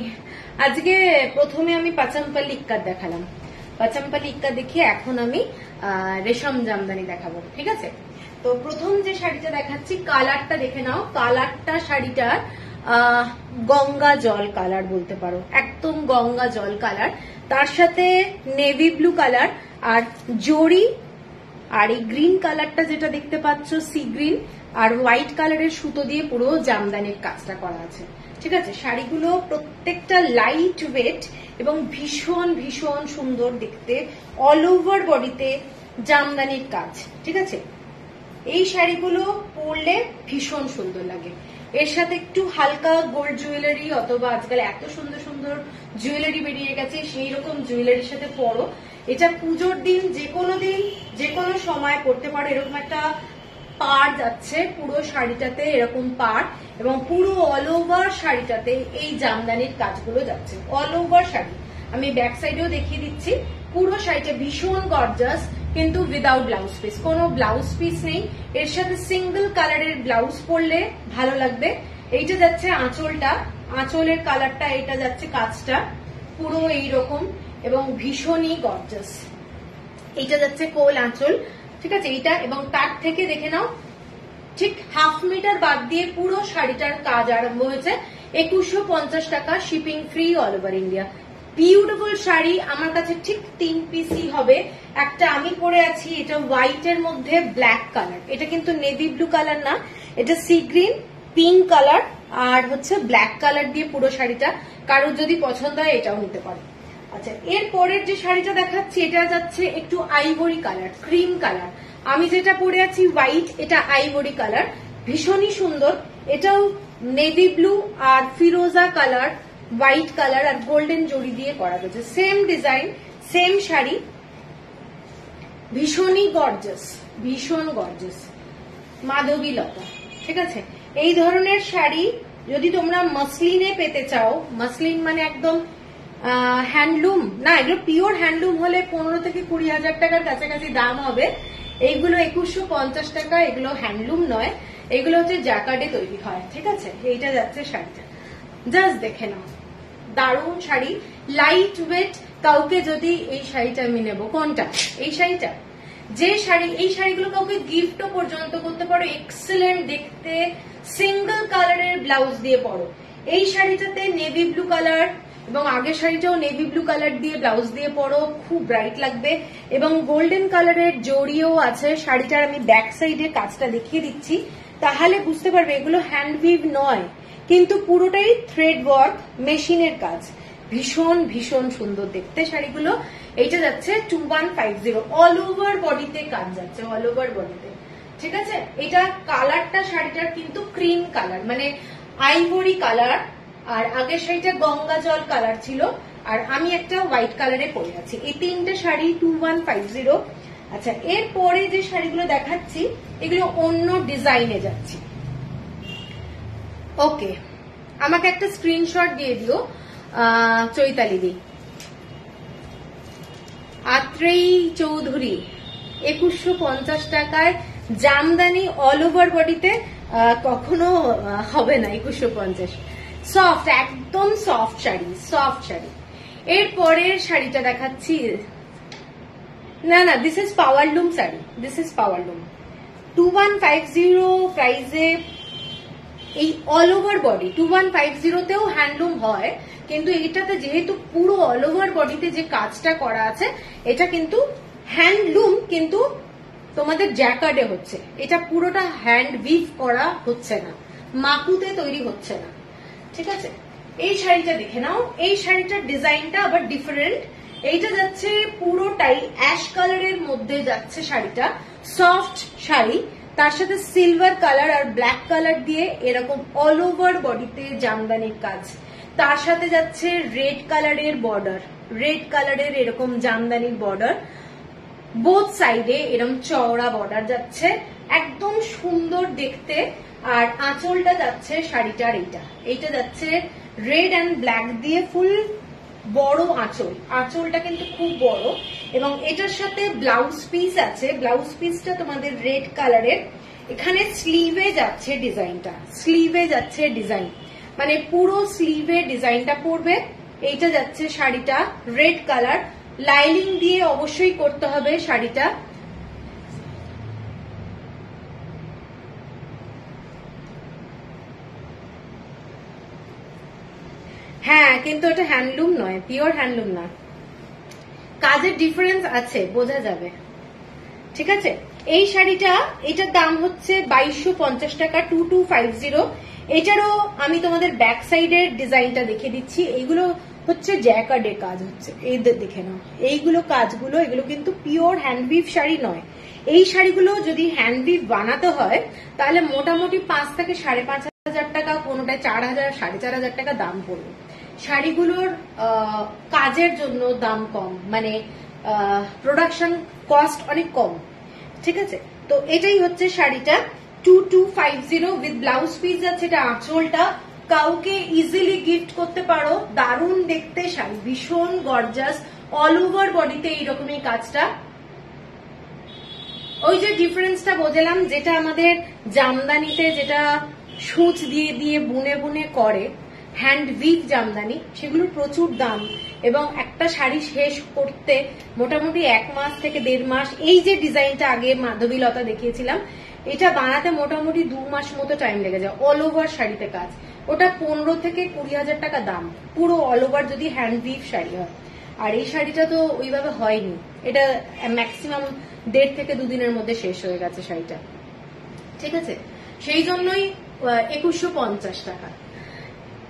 আজকে প্রথমে আমি পাচাম্পালি ইক্কাত দেখালাম, পাচাম্পালি ইক্কাত দেখিয়ে এখন আমি রেশম জামদানি দেখাবো, ঠিক আছে? তো প্রথম যে শাড়িটা দেখাচ্ছি, কালারটা দেখে নাও। কালারটা শাড়িটার গঙ্গা জল কালার বলতে পারো, একদম গঙ্গা জল কালার, তার সাথে নেভি ব্লু কালার আর জরি, আর এই গ্রিন কালারটা যেটা দেখতে পাচ্ছ সি গ্রিন, আর হোয়াইট কালারের সুতো দিয়ে পুরো জামদানির কাজটা করা আছে, ঠিক আছে? শাড়িগুলো প্রত্যেকটা লাইট ওয়েট এবং ভীষণ ভীষণ সুন্দর দেখতে, অল ওভার বডিতে জামদানির কাজ, ঠিক আছে? এই শাড়িগুলো পরলে ভীষণ সুন্দর লাগে। এর সাথে একটু হালকা গোল্ড জুয়েলারি, অথবা আজকাল এত সুন্দর সুন্দর জুয়েলারি বেরিয়ে গেছে, সেই রকম জুয়েলারির সাথে পরো। এটা পুজোর দিন, যে কোনো সময় পরতে পারো। এরকম একটা পাড় যাচ্ছে পুরো শাড়িটাতে, এরকম পাড়, এবং পুরো অল ওভার শাড়িটাতে এই জামদানির কাজগুলো যাচ্ছে, অল ওভার শাড়ি। আমি ব্যাক সাইডেও দেখিয়ে দিচ্ছি। পুরো শাড়িটা ভীষণ গর্জাস, কিন্তু উইদাউট ব্লাউজ পিস, কোনো ব্লাউজ পিস নেই। এর সাথে সিঙ্গেল কালারের ব্লাউজ পরলে ভালো লাগবে। এইটা যাচ্ছে আঁচলটা, আঁচলের কালারটা, এটা যাচ্ছে কাজটা পুরো এইরকম এবং ভীষণই গর্জাস। এইটা যাচ্ছে কোল আঁচল, ঠিক আছে? এইটা, এবং তার থেকে দেখে নাও ঠিক হাফ মিটার বাদ দিয়ে পুরো শাড়িটার কাজ আরম্ভ হয়েছে। 2150 টাকা, shipping free all over India. Beautiful sari, আমার কাছে ঠিক 3 পিসই হবে। একটা আমি পরে আছি, এটা হোয়াইট এর মধ্যে ব্ল্যাক কালার, এটা কিন্তু নেভি ব্লু কালার না, এটা সি গ্রিন পিঙ্ক কালার আর হচ্ছে ব্ল্যাক কালার দিয়ে পুরো শাড়িটা। কারোর যদি পছন্দ হয় এটাও নিতে পারো। আচ্ছা, এর পরের যে শাড়িটা দেখাচ্ছি, এটা যাচ্ছে একটু আইভরি কালার, ক্রিম কালার। আমি যেটা পরে আছি হোয়াইট, এটা আইভরি কালার, ভীষণই সুন্দর। এটাও নেভি ব্লু আর ফিরোজা কালার, হোয়াইট কালার আর গোল্ডেন জড়ি দিয়ে করা হয়েছে, সেম ডিজাইন, সেম শাড়ি, ভীষণই গর্জাস, ভীষণ গর্জাস, মাধবী লতা, ঠিক আছে? এই ধরনের শাড়ি যদি তোমরা মসলিনে পেতে চাও, মসলিন মানে একদম হ্যান্ডলুম না, এগুলো পিওর হ্যান্ডলুম হলে 15 থেকে 20,000 টাকার কাছাকাছি দাম হবে। এইগুলো 2150 টাকা, এগুলো হ্যান্ডলুম নয়, এগুলো হচ্ছে জ্যাকার্ডে তৈরি হয়, ঠিক আছে? এইটা যাচ্ছে শাড়িটা, জাস্ট দেখে নাও, দারুণ শাড়ি, লাইট ওয়েট। কাউকে যদি এই শাড়িটা আমি নেবো, কোনটা? এই শাড়িটা, যে শাড়ি, এই শাড়িগুলো কাউকে গিফটও পর্যন্ত করতে পারো, এক্সেলেন্ট দেখতে, সিঙ্গেল কালারের ব্লাউজ দিয়ে পরো। এই শাড়িটাতে নেভি ব্লু কালার, এবং আগের শাড়িটাও নেভি ব্লু কালার দিয়ে ব্লাউজ দিয়ে পরো, খুব ব্রাইট লাগবে, এবং গোল্ডেন কালারের জড়িও আছে। শাড়িটার আমি ব্যাক সাইডে কাজটা দেখিয়ে দিচ্ছি, তাহলে বুঝতে পারবে এগুলো হ্যান্ড উইভ নয়, কিন্তু পুরোটাই থ্রেড ওয়ার্ক, মেশিনের কাজ, ভীষণ ভীষণ সুন্দর দেখতে শাড়িগুলো। এইটা যাচ্ছে 2150, অল ওভার বডিতে কাজ যাচ্ছে, অল ওভার বডিতে, ঠিক আছে? এটা কালারটা শাড়িটার কিন্তু ক্রিম কালার, মানে আইভরি কালার, আর আগের শাড়িটা গঙ্গা জল কালার ছিল, আর আমি একটা হোয়াইট কালারে পরে আছি। এই 3টে শাড়ি 2150। আচ্ছা, এরপরে যে শাড়িগুলো দেখাচ্ছি এগুলো অন্য ডিজাইনে যাচ্ছি। ওকে, আমাকে একটা স্ক্রিনশট দিয়ে দিও চৈতালি দি। আত্রেই চৌধুরী, 2150 টাকায় জামদানি অল ওভার বডিতে, কখনো হবে না 2150। সফট, একদম সফট শাড়ি, সফট শাড়ি। এরপরের শাড়িটা দেখাচ্ছি, না না, this is powerloom sari, this is powerloom, 2150 প্রাইসে। এই অল ওভার বডি 2150তেও হ্যান্ডলুম হয়, কিন্তু এটাতে যেহেতু পুরো অল ওভার বডিতে যে কাজটা করা আছে, এটা কিন্তু হ্যান্ডলুম, কিন্তু তোমাদের জ্যাকার্ডে হচ্ছে, এটা পুরোটা হ্যান্ড উইভ করা হচ্ছে না, মাকুতে তৈরি হচ্ছে না, ঠিক আছে? এই শাড়িটা দেখে নাও, এই শাড়িটার ডিজাইনটা আবার ডিফারেন্ট। এইটা যাচ্ছে পুরোটাই অ্যাশ কালারের মধ্যে যাচ্ছে শাড়িটা, সফট শাড়ি, তার সাথে সিলভার কালার আর ব্ল্যাক কালার দিয়ে এরকম অল ওভার বডিতে জামদানির কাজ, তার সাথে যাচ্ছে রেড কালারের বর্ডার, রেড কালারের এরকম জামদানির বর্ডার, বোথ সাইডে এরকম চওড়া বর্ডার যাচ্ছে, একদম সুন্দর দেখতে। আর আঁচলটা যাচ্ছে শাড়িটার এইটা যাচ্ছে রেড অ্যান্ড ব্ল্যাক দিয়ে ফুল বড় আঁচল, আঁচলটা কিন্তু খুব বড়। এবং এটার সাথে ব্লাউজ পিস আছে, ব্লাউজ পিসটা তোমাদের রেড কালারের। এখানে স্লিভে যাচ্ছে ডিজাইনটা, স্লিভে যাচ্ছে ডিজাইন, মানে পুরো স্লিভে ডিজাইনটা পড়বে। এইটা যাচ্ছে শাড়িটা রেড কালার, লাইনিং দিয়ে অবশ্যই করতে হবে শাড়িটা। হ্যাঁ, কিন্তু এটা হ্যান্ডলুম নয়, পিওর হ্যান্ডলুম না, কাজের ডিফারেন্স আছে, বোঝা যাবে। ঠিক আছে, এই শাড়িটা এটার দাম হচ্ছে 2250 টাকা, 2250। এটারও আমি তোমাদের ব্যাক সাইডের ডিজাইনটা দেখে দিচ্ছি। এইগুলো হচ্ছে জ্যাকার্ডে কাজ হচ্ছে, এই দেখে নাও, এইগুলো কাজগুলো, এগুলো কিন্তু পিওর হ্যান্ডউইভ শাড়ি নয়। এই শাড়িগুলো যদি হ্যান্ডউইভ বানাতে হয় তাহলে মোটামুটি 5 থেকে 5,500 টাকা, কোনোটায় 4,000 4,500 টাকা দাম পড়বে। শাড়িগুলোর কাজের জন্য দাম কম, মানে প্রোডাকশন কস্ট অনেক কম। ঠিক আছে, তো এটাই হচ্ছে শাড়িটা 2250 উইথ ব্লাউজ পিস আছে। এটা আঁচলটা, কাউকে ইজিলি গিফট করতে পারো, দারুণ দেখতে শাড়ি, ভীষণ গর্জাস, অল ওভার বডিতে এইরকমই কাজটা। ওই যে ডিফারেন্সটা বোঝালাম, যেটা আমাদের জামদানিতে যেটা সূচ দিয়ে দিয়ে বুনে বুনে করে হ্যান্ড উইভ জামদানি, সেগুলোর প্রচুর দাম, এবং একটা শাড়ি শেষ করতে মোটামুটি 1 মাস থেকে 1.5 মাস। এই যে ডিজাইনটা আগে মাধবীলতা দেখিয়েছিলাম, এটা বানাতে মোটামুটি 2 মাস মতো টাইম লেগে যায়, অল ওভার শাড়িতে কাজ। ওটা 15 থেকে 20,000 টাকা দাম, পুরো অল ওভার যদি হ্যান্ড উইভ শাড়ি হয়। আর এই শাড়িটা তো ওইভাবে হয়নি, এটা ম্যাক্সিমাম 1.5 থেকে 2 দিনের মধ্যে শেষ হয়ে গেছে শাড়িটা। ঠিক আছে, সেই জন্যই 2150 টাকা,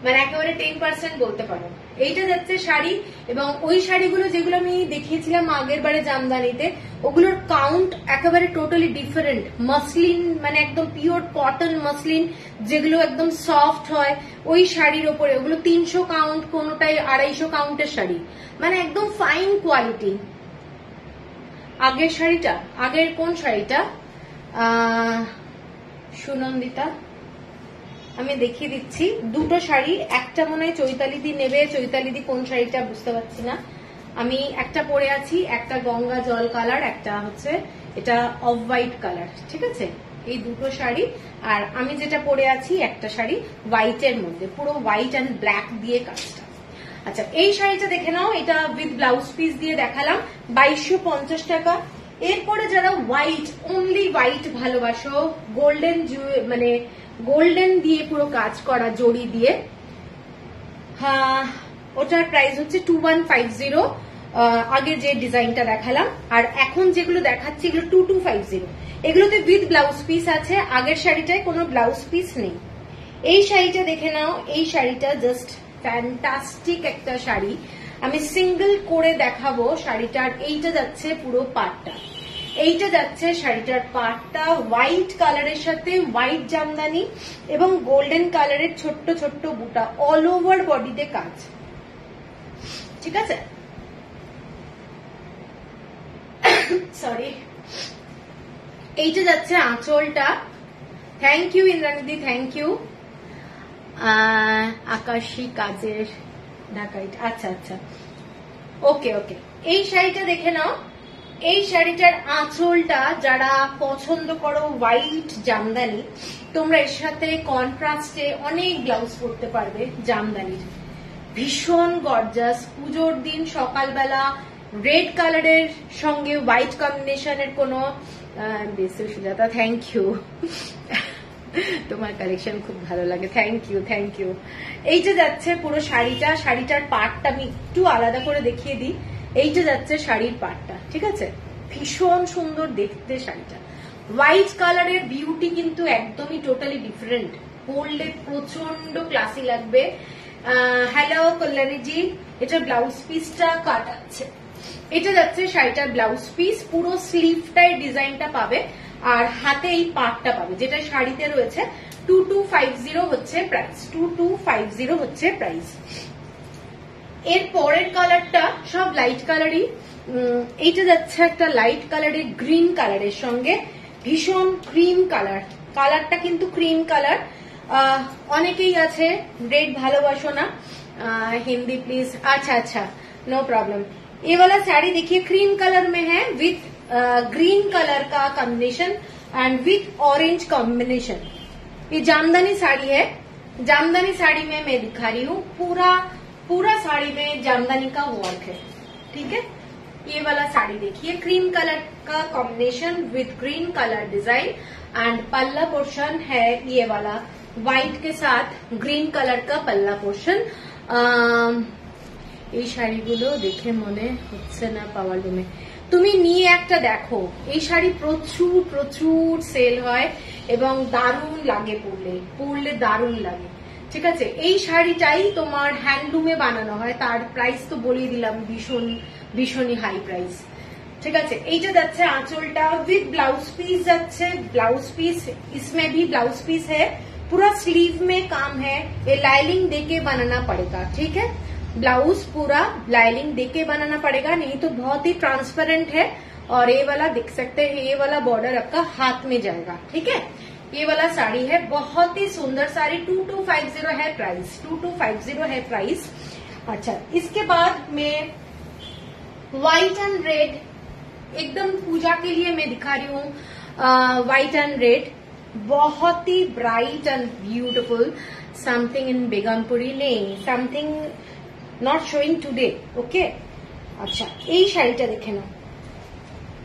মানে একেবারে 10% বলতে পারো। এইটা যাচ্ছে শাড়ি, এবং ওই শাড়িগুলো যেগুলো আমি দেখিয়েছিলাম আগের বারে জামদানিতে, ওগুলোর কাউন্ট একেবারে টোটালি ডিফারেন্ট। মাসলিন, মানে একদম পিওর কটন মাসলিন, যেগুলো একদম সফট হয়, ওই শাড়ির ওপরে ওগুলো 300 কাউন্ট, কোনোটাই 250 কাউন্টের শাড়ি, মানে একদম ফাইন কোয়ালিটি। আগের শাড়িটা, আগের কোন শাড়িটা সুনন্দিতা, আমি দেখিয়ে দিচ্ছি দুটো শাড়ি, একটা মনে হয় চৈতালি দি নেবে, চৈতালি দি কোন শাড়িটা বুঝতে পারছি না। আমি একটা পরে আছি, একটা গঙ্গা জল কালার, একটা হচ্ছে এটা অফ হোয়াইট কালার। ঠিক আছে, এই দুটো শাড়ি। আর আমি যেটা পরে আছি একটা শাড়ি হোয়াইটের মধ্যে, পুরো হোয়াইট অ্যান্ড ব্ল্যাক দিয়ে কাজটা। আচ্ছা, এই শাড়িটা দেখে নাও, এটা উইথ ব্লাউজ পিস দিয়ে দেখালাম, 2250 টাকা। এরপরে যারা হোয়াইট, অনলি হোয়াইট ভালোবাসো, গোল্ডেন, মানে গোল্ডেন দিয়ে পুরো কাজ করা জড়ি দিয়ে, হ্যাঁ, ওটার প্রাইস হচ্ছে 2150। আগে যে ডিজাইনটা দেখালাম, আর এখন যেগুলো দেখাচ্ছি এগুলো 2250। এগুলোতে উইথ ব্লাউজ পিস আছে, আগের শাড়িটায় কোনো ব্লাউজ পিস নেই। এই শাড়িটা দেখে নাও, এই শাড়িটা জাস্ট ফ্যান্টাস্টিক একটা শাড়ি, আমি সিঙ্গেল করে দেখাবো শাড়িটার। এইটা যাচ্ছে পুরো পাটটা, এইটা যাচ্ছে শাড়িটার পাটটা, হোয়াইট কালারের সাথে হোয়াইট জামদানি এবং গোল্ডেন কালারের ছোট্ট ছোট্ট বুটা, অল ওভার বডিতে কাজ। ঠিক আছে, সরি। এইটা যাচ্ছে আঁচলটা। থ্যাংক ইউ ইন্দ্রাণীদি, থ্যাংক ইউ। আকাশী কাজের ঢাকাই, আচ্ছা আচ্ছা, ওকে ওকে। এই শাড়িটা দেখে নাও, এই শাড়িটার আঁচলটা যারা পছন্দ করো হোয়াইট জামদানি, তোমরা এর সাথে কন্ট্রাস্টে অনেক ব্লাউজ পরতে পারবে জামদানির, ভীষণ গর্জাস। পুজোর দিন সকালবেলা রেড কালারের সঙ্গে হোয়াইট কম্বিনেশনের কোনো বেশি সুজাতা, থ্যাংক ইউ, তোমার কালেকশন খুব ভালো লাগে, থ্যাংক ইউ থ্যাংক ইউ। এইটা যাচ্ছে পুরো শাড়িটা, শাড়িটার পাটটা আমি একটু আলাদা করে দেখিয়ে দিই। এইটা যাচ্ছে শাড়ির পাটটা, ঠিক আছে, ভীষণ সুন্দর দেখতে শাড়িটা। হোয়াইট কালারের বিউটি কিন্তু একদমই টোটালি ডিফারেন্ট, পরলে প্রচন্ড ক্লাসি লাগবে। হ্যালো কল্যাণীজি, এটা ব্লাউজ পিসটা কাটাচ্ছে, এটা যাচ্ছে শাড়িটার ব্লাউজ পিস, পুরো স্লিভটাই ডিজাইনটা পাবে, আর হাতে এই পাটটা পাবে, যেটা শাড়িতে রয়েছে। 2250 হচ্ছে প্রাইস, 2250 হচ্ছে প্রাইস। এর পরের কালারটা সব লাইট কালারই। এইটা যাচ্ছে একটা লাইট কালারের গ্রিন কালারের সঙ্গে, ভীষণ ক্রিম কালার, কালারটা কিন্তু ক্রিম কালার। অনেকেই আছে রেড ভালোবাসো না, हिंदी प्लीज। अच्छा अच्छा, नो प्रॉब्लम। ये वाला साड़ी देखिए क्रीम कलर में है विथ ग्रीन कलर का combination and with orange combination. ये जामदानी साड़ी है, जामदानी साड़ी में मैं दिखा रही हूँ, पूरा साड़ी में जामदानी का वर्क है। ठीक है, ये वाला साड़ी देखिए क्रीम कलर का combination with green colour design and पल्ला पोर्शन है ये वाला व्हाइट के साथ ग्रीन कलर का पल्ला पोर्शन। এই শাড়িগুলো দেখে মনে হচ্ছে না পাওয়ার লুমে, তুমি নিয়ে একটা দেখো। এই শাড়ি প্রচুর প্রচুর সেল হয় এবং দারুণ লাগে, পরলে দারুণ লাগে। ঠিক আছে, এই শাড়িটাই তোমার হ্যান্ডলুমে বানানো হয়, তার প্রাইস তো বলিয়ে দিলাম, ভীষণই হাই প্রাইস। ঠিক আছে, এইটা যাচ্ছে আঁচলটা विद ब्लाउज पीस যাচ্ছে, ब्लाउज पीस इसमें भी ब्लाउज पीस है, पूरा स्लीव में काम है, ये लाइनिंग देके बनाना पड़ेगा। ठीक है, ब्लाउज पूरा लाइनिंग देके बनाना पड़ेगा, नहीं तो बहुत ही ट्रांसपेरेंट है। और ये वाला देख सकते हैं, ये वाला बॉर्डर आपका हाथ में जाएगा। ठीक है, ये वाला साड़ी है, बहुत ही सुंदर साड़ी, 2250 है प्राइस, 2250 है प्राइस। अच्छा, इसके बाद में व्हाइट एंड रेड, एकदम पूजा के लिए मैं दिखा रही हूँ व्हाइट एंड रेड, बहुत ही bright and beautiful. Something in Begumpuri नहीं, something not showing today. Okay, अच्छा এই শাড়িটা দেখে নাও,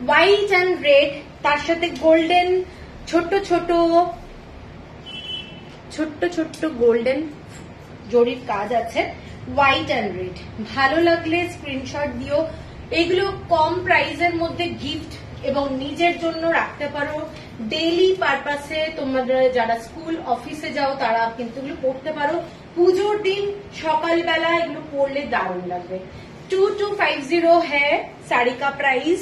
হোয়াইট এন্ড রেড, তার সাথে গোল্ডেন ছোট্ট ছোট্ট গোল্ডেন জরির কাজ আছে, হোয়াইট এন্ড রেড। ভালো লাগলে স্ক্রিনশট দিও। এগুলো কম প্রাইসের মধ্যে গিফট এবং নিজের জন্য রাখতে পারো, ডেইলি পারপাসে তোমরা যারা স্কুল অফিসে যাও তারা কিন্তু এগুলো পড়তে পারো, পুজোর দিন সকালবেলা এগুলো পরলে দারুণ লাগবে। 2250 है साड़ी का प्राइस,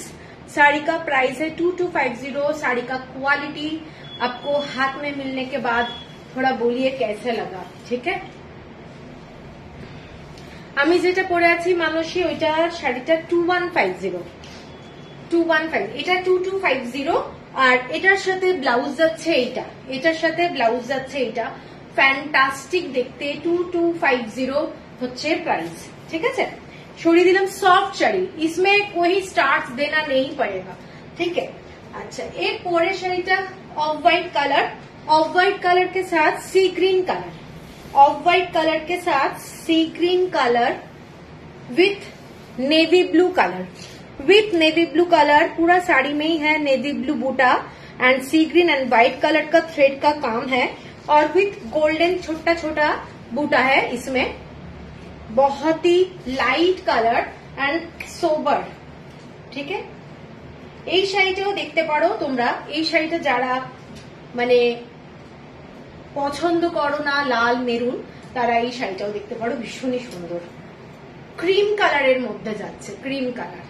साड़ी का प्राइस है 2250। साड़ी का क्वालिटी आपको हाथ में मिलने के बाद थोड़ा बोलिए कैसे लगा। ठीक है, আমি যেটা পরে আছি মানসী, ওইটা শাড়িটা 2150, এটা 2250। আর এটার সাথে ব্লাউজ যাচ্ছে এইটা, এটার সাথে ব্লাউজ যাচ্ছে এইটা, ফ্যান্টাস্টিক দেখতে। 2250 হচ্ছে প্রাইস। ঠিক আছে, छोड़ी दिलम सॉफ्ट शाड़ी, इसमें कोई स्टार्च देना नहीं पड़ेगा। ठीक है, अच्छा एक पूरे शाड़ीटा off white colour, off white colour के साथ sea green colour, off white colour के साथ sea green colour with navy blue colour, with navy blue colour, पूरा साड़ी में ही है नेवी ब्लू बूटा and sea green and white colour का थ्रेड का काम है, और विथ गोल्डन छोटा छोटा बूटा है इसमें। बहुत ही लाइट कलर एंड सोबर। ठीक है, এই শাড়িটাও দেখতে পারো তোমরা। এই শাড়িটা যারা মানে পছন্দ করো না লাল মেরুন, তারা এই শাড়িটাও দেখতে পারো, ভীষণই সুন্দর। ক্রিম কালারের মধ্যে যাচ্ছে, ক্রিম কালার,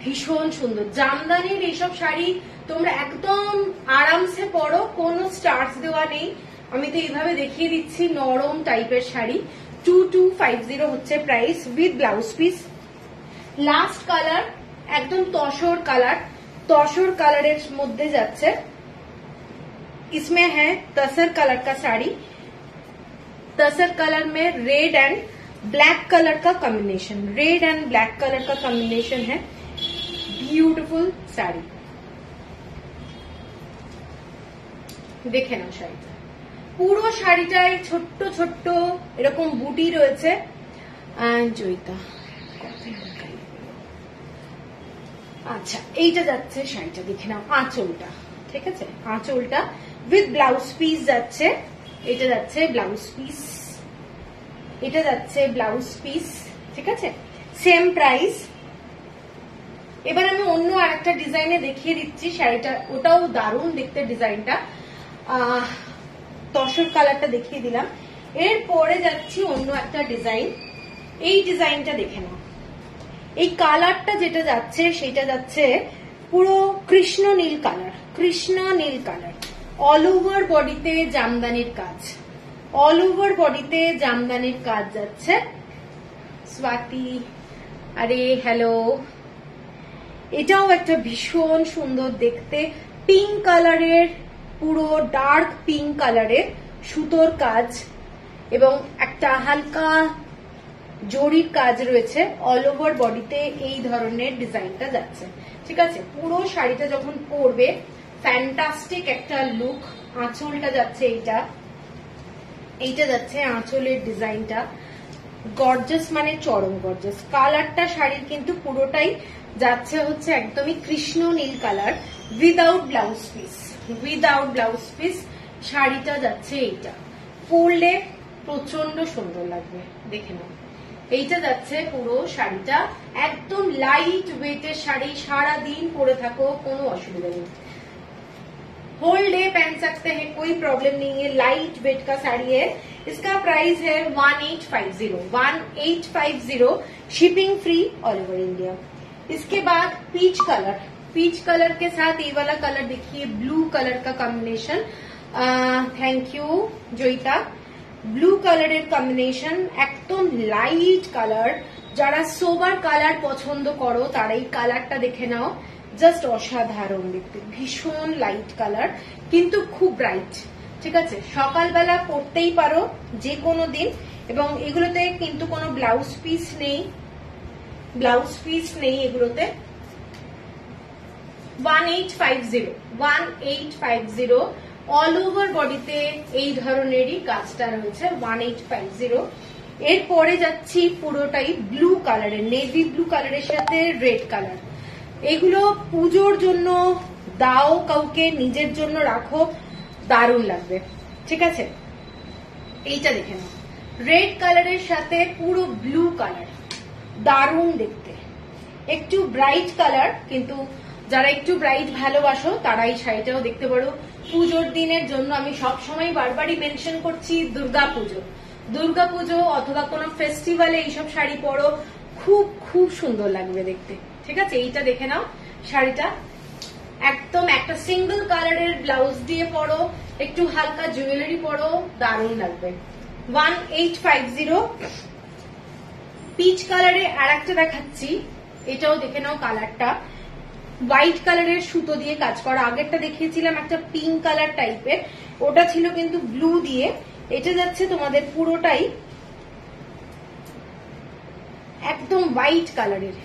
ভীষণ সুন্দর। জামদানির এইসব শাড়ি তোমরা একদম আরামসে পরো, কোনো স্টার্চ দেওয়া নেই। আমি তো এইভাবে দেখিয়ে দিচ্ছি, নরম টাইপের শাড়ি। 2250 হচ্ছে price with blouse piece. Last colour একদম তসর কালার, तसर कलर मध्य जाच्छे, इसमें है तसर कलर का साड़ी, तसर कलर में रेड एंड ब्लैक कलर का combination, red and black colour का कॉम्बिनेशन है। ब्यूटीफुल साड़ी, देखे ना शाড়িটা, পুরো শাড়িটায় ছোট্ট ছোট্ট এরকম বুটি রয়েছে। জয়িতা আচ্ছা, এইটা যাচ্ছে শাড়িটা, দেখে নাও আঁচলটা। ঠিক আছে, আঁচলটা উইথ ব্লাউজ পিস যাচ্ছে, এটা যাচ্ছে ব্লাউজ পিস, এটা যাচ্ছে ব্লাউজ পিস। ঠিক আছে, সেম প্রাইস। এবার আমি অন্য আরেকটা ডিজাইনে দেখিয়ে দিচ্ছি শাড়িটা, ওটাও দারুণ দেখতে ডিজাইনটা। তসর কালারটা দেখিয়ে দিলাম, এরপরে যাচ্ছি অন্য একটা ডিজাইন। এই ডিজাইনটা দেখে নাও, এই কালারটা যেটা যাচ্ছে সেটা যাচ্ছে পুরো কৃষ্ণ নীল কালার, কৃষ্ণ নীল কালার, অল ওভার বডিতে জামদানির কাজ, অল ওভার বডিতে জামদানির কাজ যাচ্ছে। স্বাতি, আরে হ্যালো। এটাও একটা ভীষণ সুন্দর দেখতে, পিঙ্ক কালারের, পুরো ডার্ক পিঙ্ক কালারের সুতোর কাজ এবং একটা হালকা জরির কাজ রয়েছে। অল ওভার বডিতে এই ধরনের ডিজাইনটা যাচ্ছে, ঠিক আছে। পুরো শাড়িটা যখন পরবে ফ্যান্টাস্টিক একটা লুক। আঁচলটা যাচ্ছে এইটা যাচ্ছে আঁচলের ডিজাইনটা, গর্জাস মানে চরম গর্জাস। কালারটা শাড়ির কিন্তু পুরোটাই যাচ্ছে হচ্ছে একদমই কৃষ্ণ নীল colour, without blouse piece, without blouse piece শাড়িটা যাচ্ছে। এইটা পরলে প্রচন্ড সুন্দর লাগবে, দেখে নাও। এইটা যাচ্ছে পুরো শাড়িটা, একদম লাইট ওয়েটের শাড়ি, সারা দিন পরে থাকো কোনো অসুবিধা নেই, होल डे पहन सकते हैं, कोई प्रॉब्लम नहीं है। लाइट वेट का साड़ी है, इसका प्राइस है 1850, shipping free all over India. इसके बाद पीच कलर, पीच कलर के साथ ये वाला कलर देखिए, ब्लू कलर का combination. Thank you Joyita. Blue কালারের কম্বিনেশন, একদম লাইট কালার। যারা সোবার কালার পছন্দ করো তারা এই কালারটা দেখে নাও, জাস্ট অসাধারণ দেখতে, ভীষণ লাইট কালার কিন্তু খুব ব্রাইট, ঠিক আছে। সকালবেলা পরতেই পারো যে কোনো দিন, এবং এগুলোতে কিন্তু কোনো ব্লাউজ পিস নেই, ব্লাউজ পিস নেই এগুলোতে। 1850 অল ওভার বডিতে এই ধরনেরই কাজটা রয়েছে, 1850। এরপরে যাচ্ছি পুরোটাই ব্লু কালারের, নেভি ব্লু কালারের সাথে রেড কালার। এগুলো পুজোর জন্য দাও কাউকে, নিজের জন্য রাখো, দারুণ লাগবে, ঠিক আছে। এইটা দেখে নাও, রেড কালারের সাথে পুরো ব্লু কালার, দারুণ দেখতে, একটু ব্রাইট কালার। কিন্তু যারা একটু ব্রাইট ভালোবাসো তারা এই শাড়িটাও দেখতে পারো। পুজোর দিনের জন্য আমি সবসময় বারবারই মেনশন করছি, দুর্গাপুজো অথবা কোনো ফেস্টিভ্যালে এইসব শাড়ি পরো, খুব খুব সুন্দর লাগবে দেখতে, ঠিক আছে। এইটা দেখে নাও, শাড়িটা একদম একটা সিঙ্গল কালারের ব্লাউজ দিয়ে পরো, একটু হালকা জুয়েলারি পরো, দারুণ লাগবে। 1850। পিচ কালারে আর একটা দেখাচ্ছি, এটাও দেখে নাও কালারটা, হোয়াইট কালারের সুতো দিয়ে কাজ করা। আগেরটা দেখিয়েছিলাম একটা পিঙ্ক কালার টাইপের, ওটা ছিল কিন্তু ব্লু দিয়ে। এটা যাচ্ছে তোমাদের পুরোটাই একদম হোয়াইট কালারের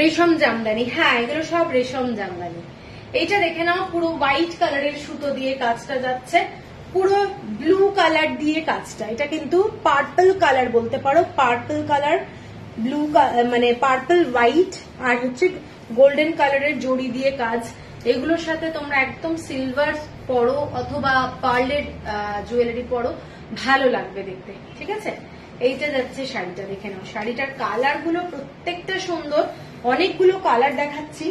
রেশম জামদানি। হ্যাঁ, এগুলো সব রেশম জামদানি। এটা দেখে নাও, পুরো হোয়াইট কালারের সুতো দিয়ে কাজটা যাচ্ছে, পুরো ব্লু কালার দিয়ে কাজটা। এটা কিন্তু পার্পল কালার বলতে পারো, পার্পল কালার, ব্লু মানে পার্পল হোয়াইট, আর হচ্ছে গোল্ডেন কালারের জড়ি দিয়ে কাজ। এগুলোর সাথে তোমরা একদম সিলভার পরো অথবা পার্লের জুয়েলারি পরো, ভালো লাগবে দেখতে, ঠিক আছে। এইটা যাচ্ছে শাড়িটা, দেখে নাও। শাড়িটার কালার গুলো প্রত্যেকটা সুন্দর, অনেকগুলো কালার দেখাচ্ছি।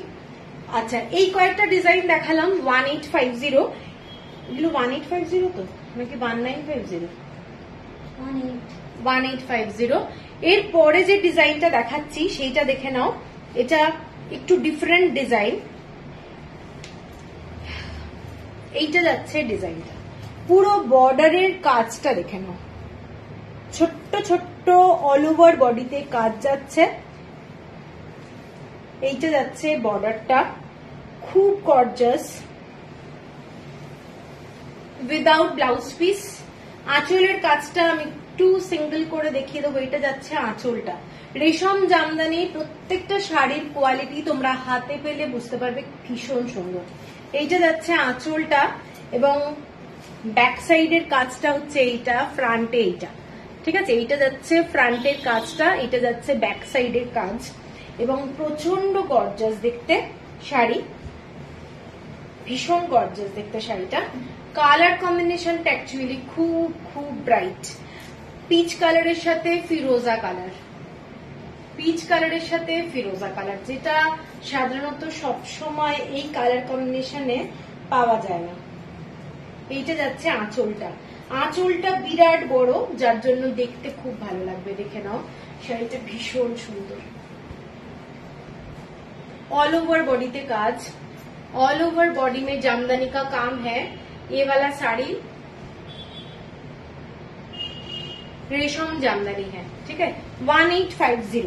আচ্ছা, এই কয়েকটা ডিজাইন দেখালাম 1850। এগুলো 1850 তো নাকি 1950? 1850। এরপরে যে ডিজাইনটা দেখাচ্ছি সেইটা দেখে নাও, এটা একটু ডিফারেন্ট ডিজাইন। এইটা যাচ্ছে ডিজাইনটা, পুরো বর্ডারের কাজটা দেখে নাও, ছোট্ট ছোট্ট অল ওভার বডিতে কাজ যাচ্ছে। এইটা যাচ্ছে বর্ডারটা, খুব গর্জাস, উইদাউট ব্লাউজ পিস। আঁচলের কাজটা আমি একটু সিঙ্গেল করে দেখিয়ে দেবো। এটা যাচ্ছে আঁচলটা, রেশম জামদানি। প্রত্যেকটা শাড়ির কোয়ালিটি তোমরা হাতে পেলে বুঝতে পারবে, ভীষণ সুন্দর। এইটা যাচ্ছে আঁচলটা, এবং ব্যাক সাইডের কাজটা হচ্ছে এইটা, ফ্রন্টে এইটা, ঠিক আছে। এইটা যাচ্ছে ফ্রন্টের কাজটা, এটা যাচ্ছে ব্যাক সাইডের কাজ, এবং প্রচন্ড গর্জাস দেখতে শাড়ি, ভীষণ গর্জাস দেখতে শাড়িটা। কালার কম্বিনেশনটা অ্যাকচুয়ালি খুব খুব ব্রাইট, পিচ কালারের সাথে ফিরোজা কালার, পিচ কালারের সাথে ফিরোজা কালার, যেটা সাধারণত সবসময় এই কালার কম্বিনেশনে পাওয়া যায় না। এইটা যাচ্ছে আঁচলটা, আঁচলটা বিরাট বড়, যার জন্য দেখতে খুব ভালো লাগবে, দেখে নাও। শাড়িটা ভীষণ সুন্দর, অল ওভার বডিতে কাজ, ऑल ओवर बॉडी में जामदानी का काम है। ये वाला साड़ी रेशम जामदानी है, ठीक है। 1850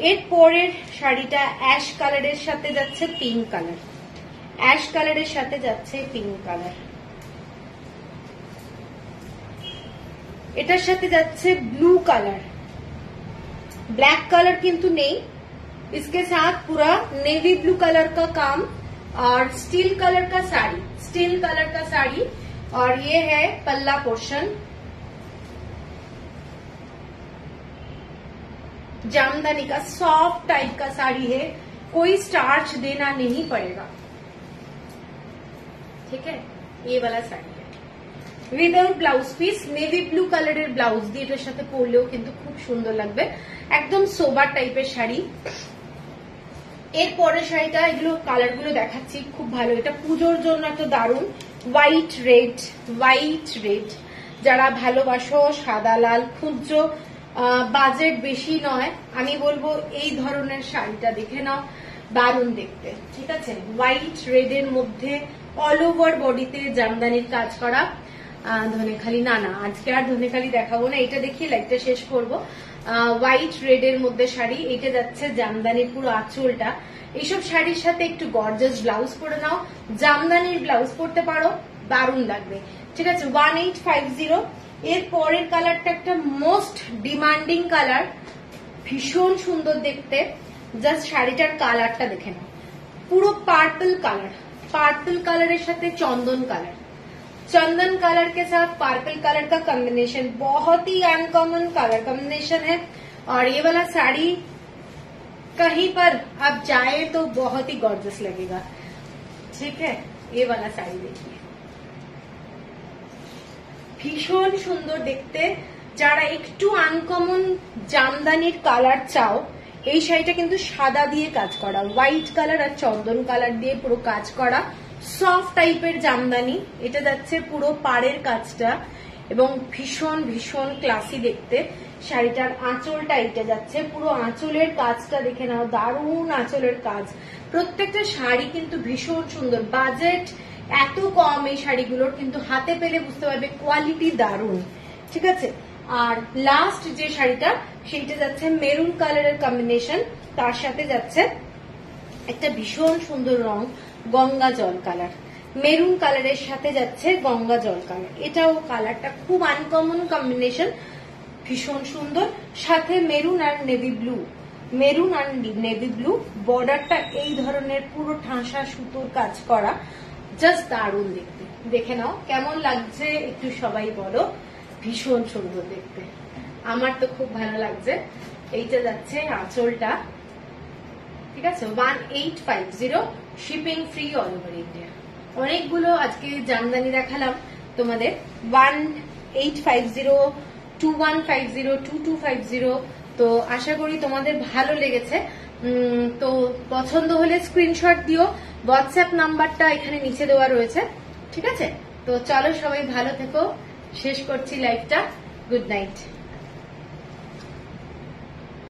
এর পরের শাড়িটা অ্যাশ কালারের সাথে যাচ্ছে পিঙ্ক কালার, অ্যাশ কালারের সাথে যাচ্ছে পিঙ্ক কালার, এটার সাথে যাচ্ছে ब्लू कलर, ब्लैक कलर किंतु नहीं, इसके साथ पूरा नेवी ब्लू कलर का काम और स्टील कलर का साड़ी, स्टील कलर का साड़ी। और ये है पल्ला पोर्शन, जामदानी का सॉफ्ट टाइप का साड़ी है, कोई स्टार्च देना नहीं पड़ेगा, ठीक है। ये वाला साड़ी है without blouse piece, navy blue কালারের ব্লাউজ দিয়ে এটার সাথে পরলেও কিন্তু খুব সুন্দর লাগবে, একদম সোবার টাইপের শাড়ি। এর পরের শাড়িটা, এগুলো কালার গুলো দেখাচ্ছি, খুব ভালো, এটা পুজোর জন্য একটা দারুণ হোয়াইট রেড, হোয়াইট রেড। যারা ভালোবাসো সাদা লাল খুঁজছো, বাজেট বেশি নয়, আমি বলবো এই ধরনের শাড়িটা দেখে নাও, দারুণ দেখতে, ঠিক আছে। হোয়াইট রেড এর মধ্যে অল ওভার বডিতে জামদানির কাজ করা, ধনেখালি না, আজকে আর ধনেখালি দেখাবো না, এটা দেখিয়ে লাইভটা শেষ করবো। হোয়াইট রেড এর মধ্যে শাড়ি, এটা যাচ্ছে জামদানির পুরো আঁচলটা। এইসব শাড়ির সাথে একটু গর্জাস ব্লাউজ পরে নাও, জামদানির ব্লাউজ পরতে পারো, দারুণ লাগবে, ঠিক আছে। 1850। এর পরের কালারটা একটা মোস্ট ডিমান্ডিং কালার, ভীষণ সুন্দর দেখতে, জাস্ট শাড়িটার কালারটা দেখে নাও, পুরো পার্পল কালার, पार्पल कलर साथ चंदन कलर, चंदन कलर के साथ पर्पल कलर का कॉम्बिनेशन बहुत ही अनकॉमन कलर कॉम्बिनेशन है। और ये वाला साड़ी कहीं पर आप जाए तो बहुत ही गॉर्जियस लगेगा, ठीक है। ये वाला साड़ी देखिए, भीषण सुंदर देखते, যারা একটু আনকমন জামদানির কালার চাও, এই শাড়িটা কিন্তু সাদা দিয়ে কাজ করা, হোয়াইট কালার আর চন্দন কালার দিয়ে পুরো কাজ করা, সফট টাইপের জামদানি। এটা যাচ্ছে পুরো পাড়ের কাজটা এবং ভীষণ ভীষণ ক্লাসি দেখতে। শাড়িটার আঁচলটা এটা যাচ্ছে, পুরো আঁচলের কাজটা দেখে নাও, দারুণ আঁচলের কাজ। প্রত্যেকটা শাড়ি কিন্তু ভীষণ সুন্দর, বাজেট এত কম এই শাড়িগুলোর, কিন্তু হাতে পেলে বুঝতে পারবে কোয়ালিটি দারুণ, ঠিক আছে। আর লাস্ট যে শাড়িটা সেইটা যাচ্ছে মেরুন কালারের কম্বিনেশন, তার সাথে যাচ্ছে একটা ভীষণ সুন্দর রং গঙ্গা জল কালার, মেরুন কালারের সাথে যাচ্ছে গঙ্গা জল কালার। এটাও কালারটা খুব আনকমন কম্বিনেশন, ভীষণ সুন্দর, সাথে মেরুন আর নেভি ব্লু, মেরুন আর নেভি ব্লু। বর্ডারটা এই ধরনের পুরো ঠাসা সুতোর কাজ করা, জাস্ট দারুণ দেখতে। দেখে নাও কেমন লাগছে একটু সবাই বলো, ভীষণ সুন্দর দেখতে, আমার তো খুব ভালো লাগছে। এইটা যাচ্ছে আঁচলটা, ঠিক আছে। 1850, shipping free all over India. অনেকগুলো আজকে জামদানি দেখালাম তোমাদের, 1850, 2150, 2250। তো আশা করি তোমাদের ভালো লেগেছে। তো পছন্দ হলে স্ক্রিনশট দিও, হোয়াটসঅ্যাপ নাম্বারটা এখানে নিচে দেওয়া রয়েছে, ঠিক আছে। তো চলো সবাই ভালো থেকো, শেষ করছি লাইভটা, গুড নাইট।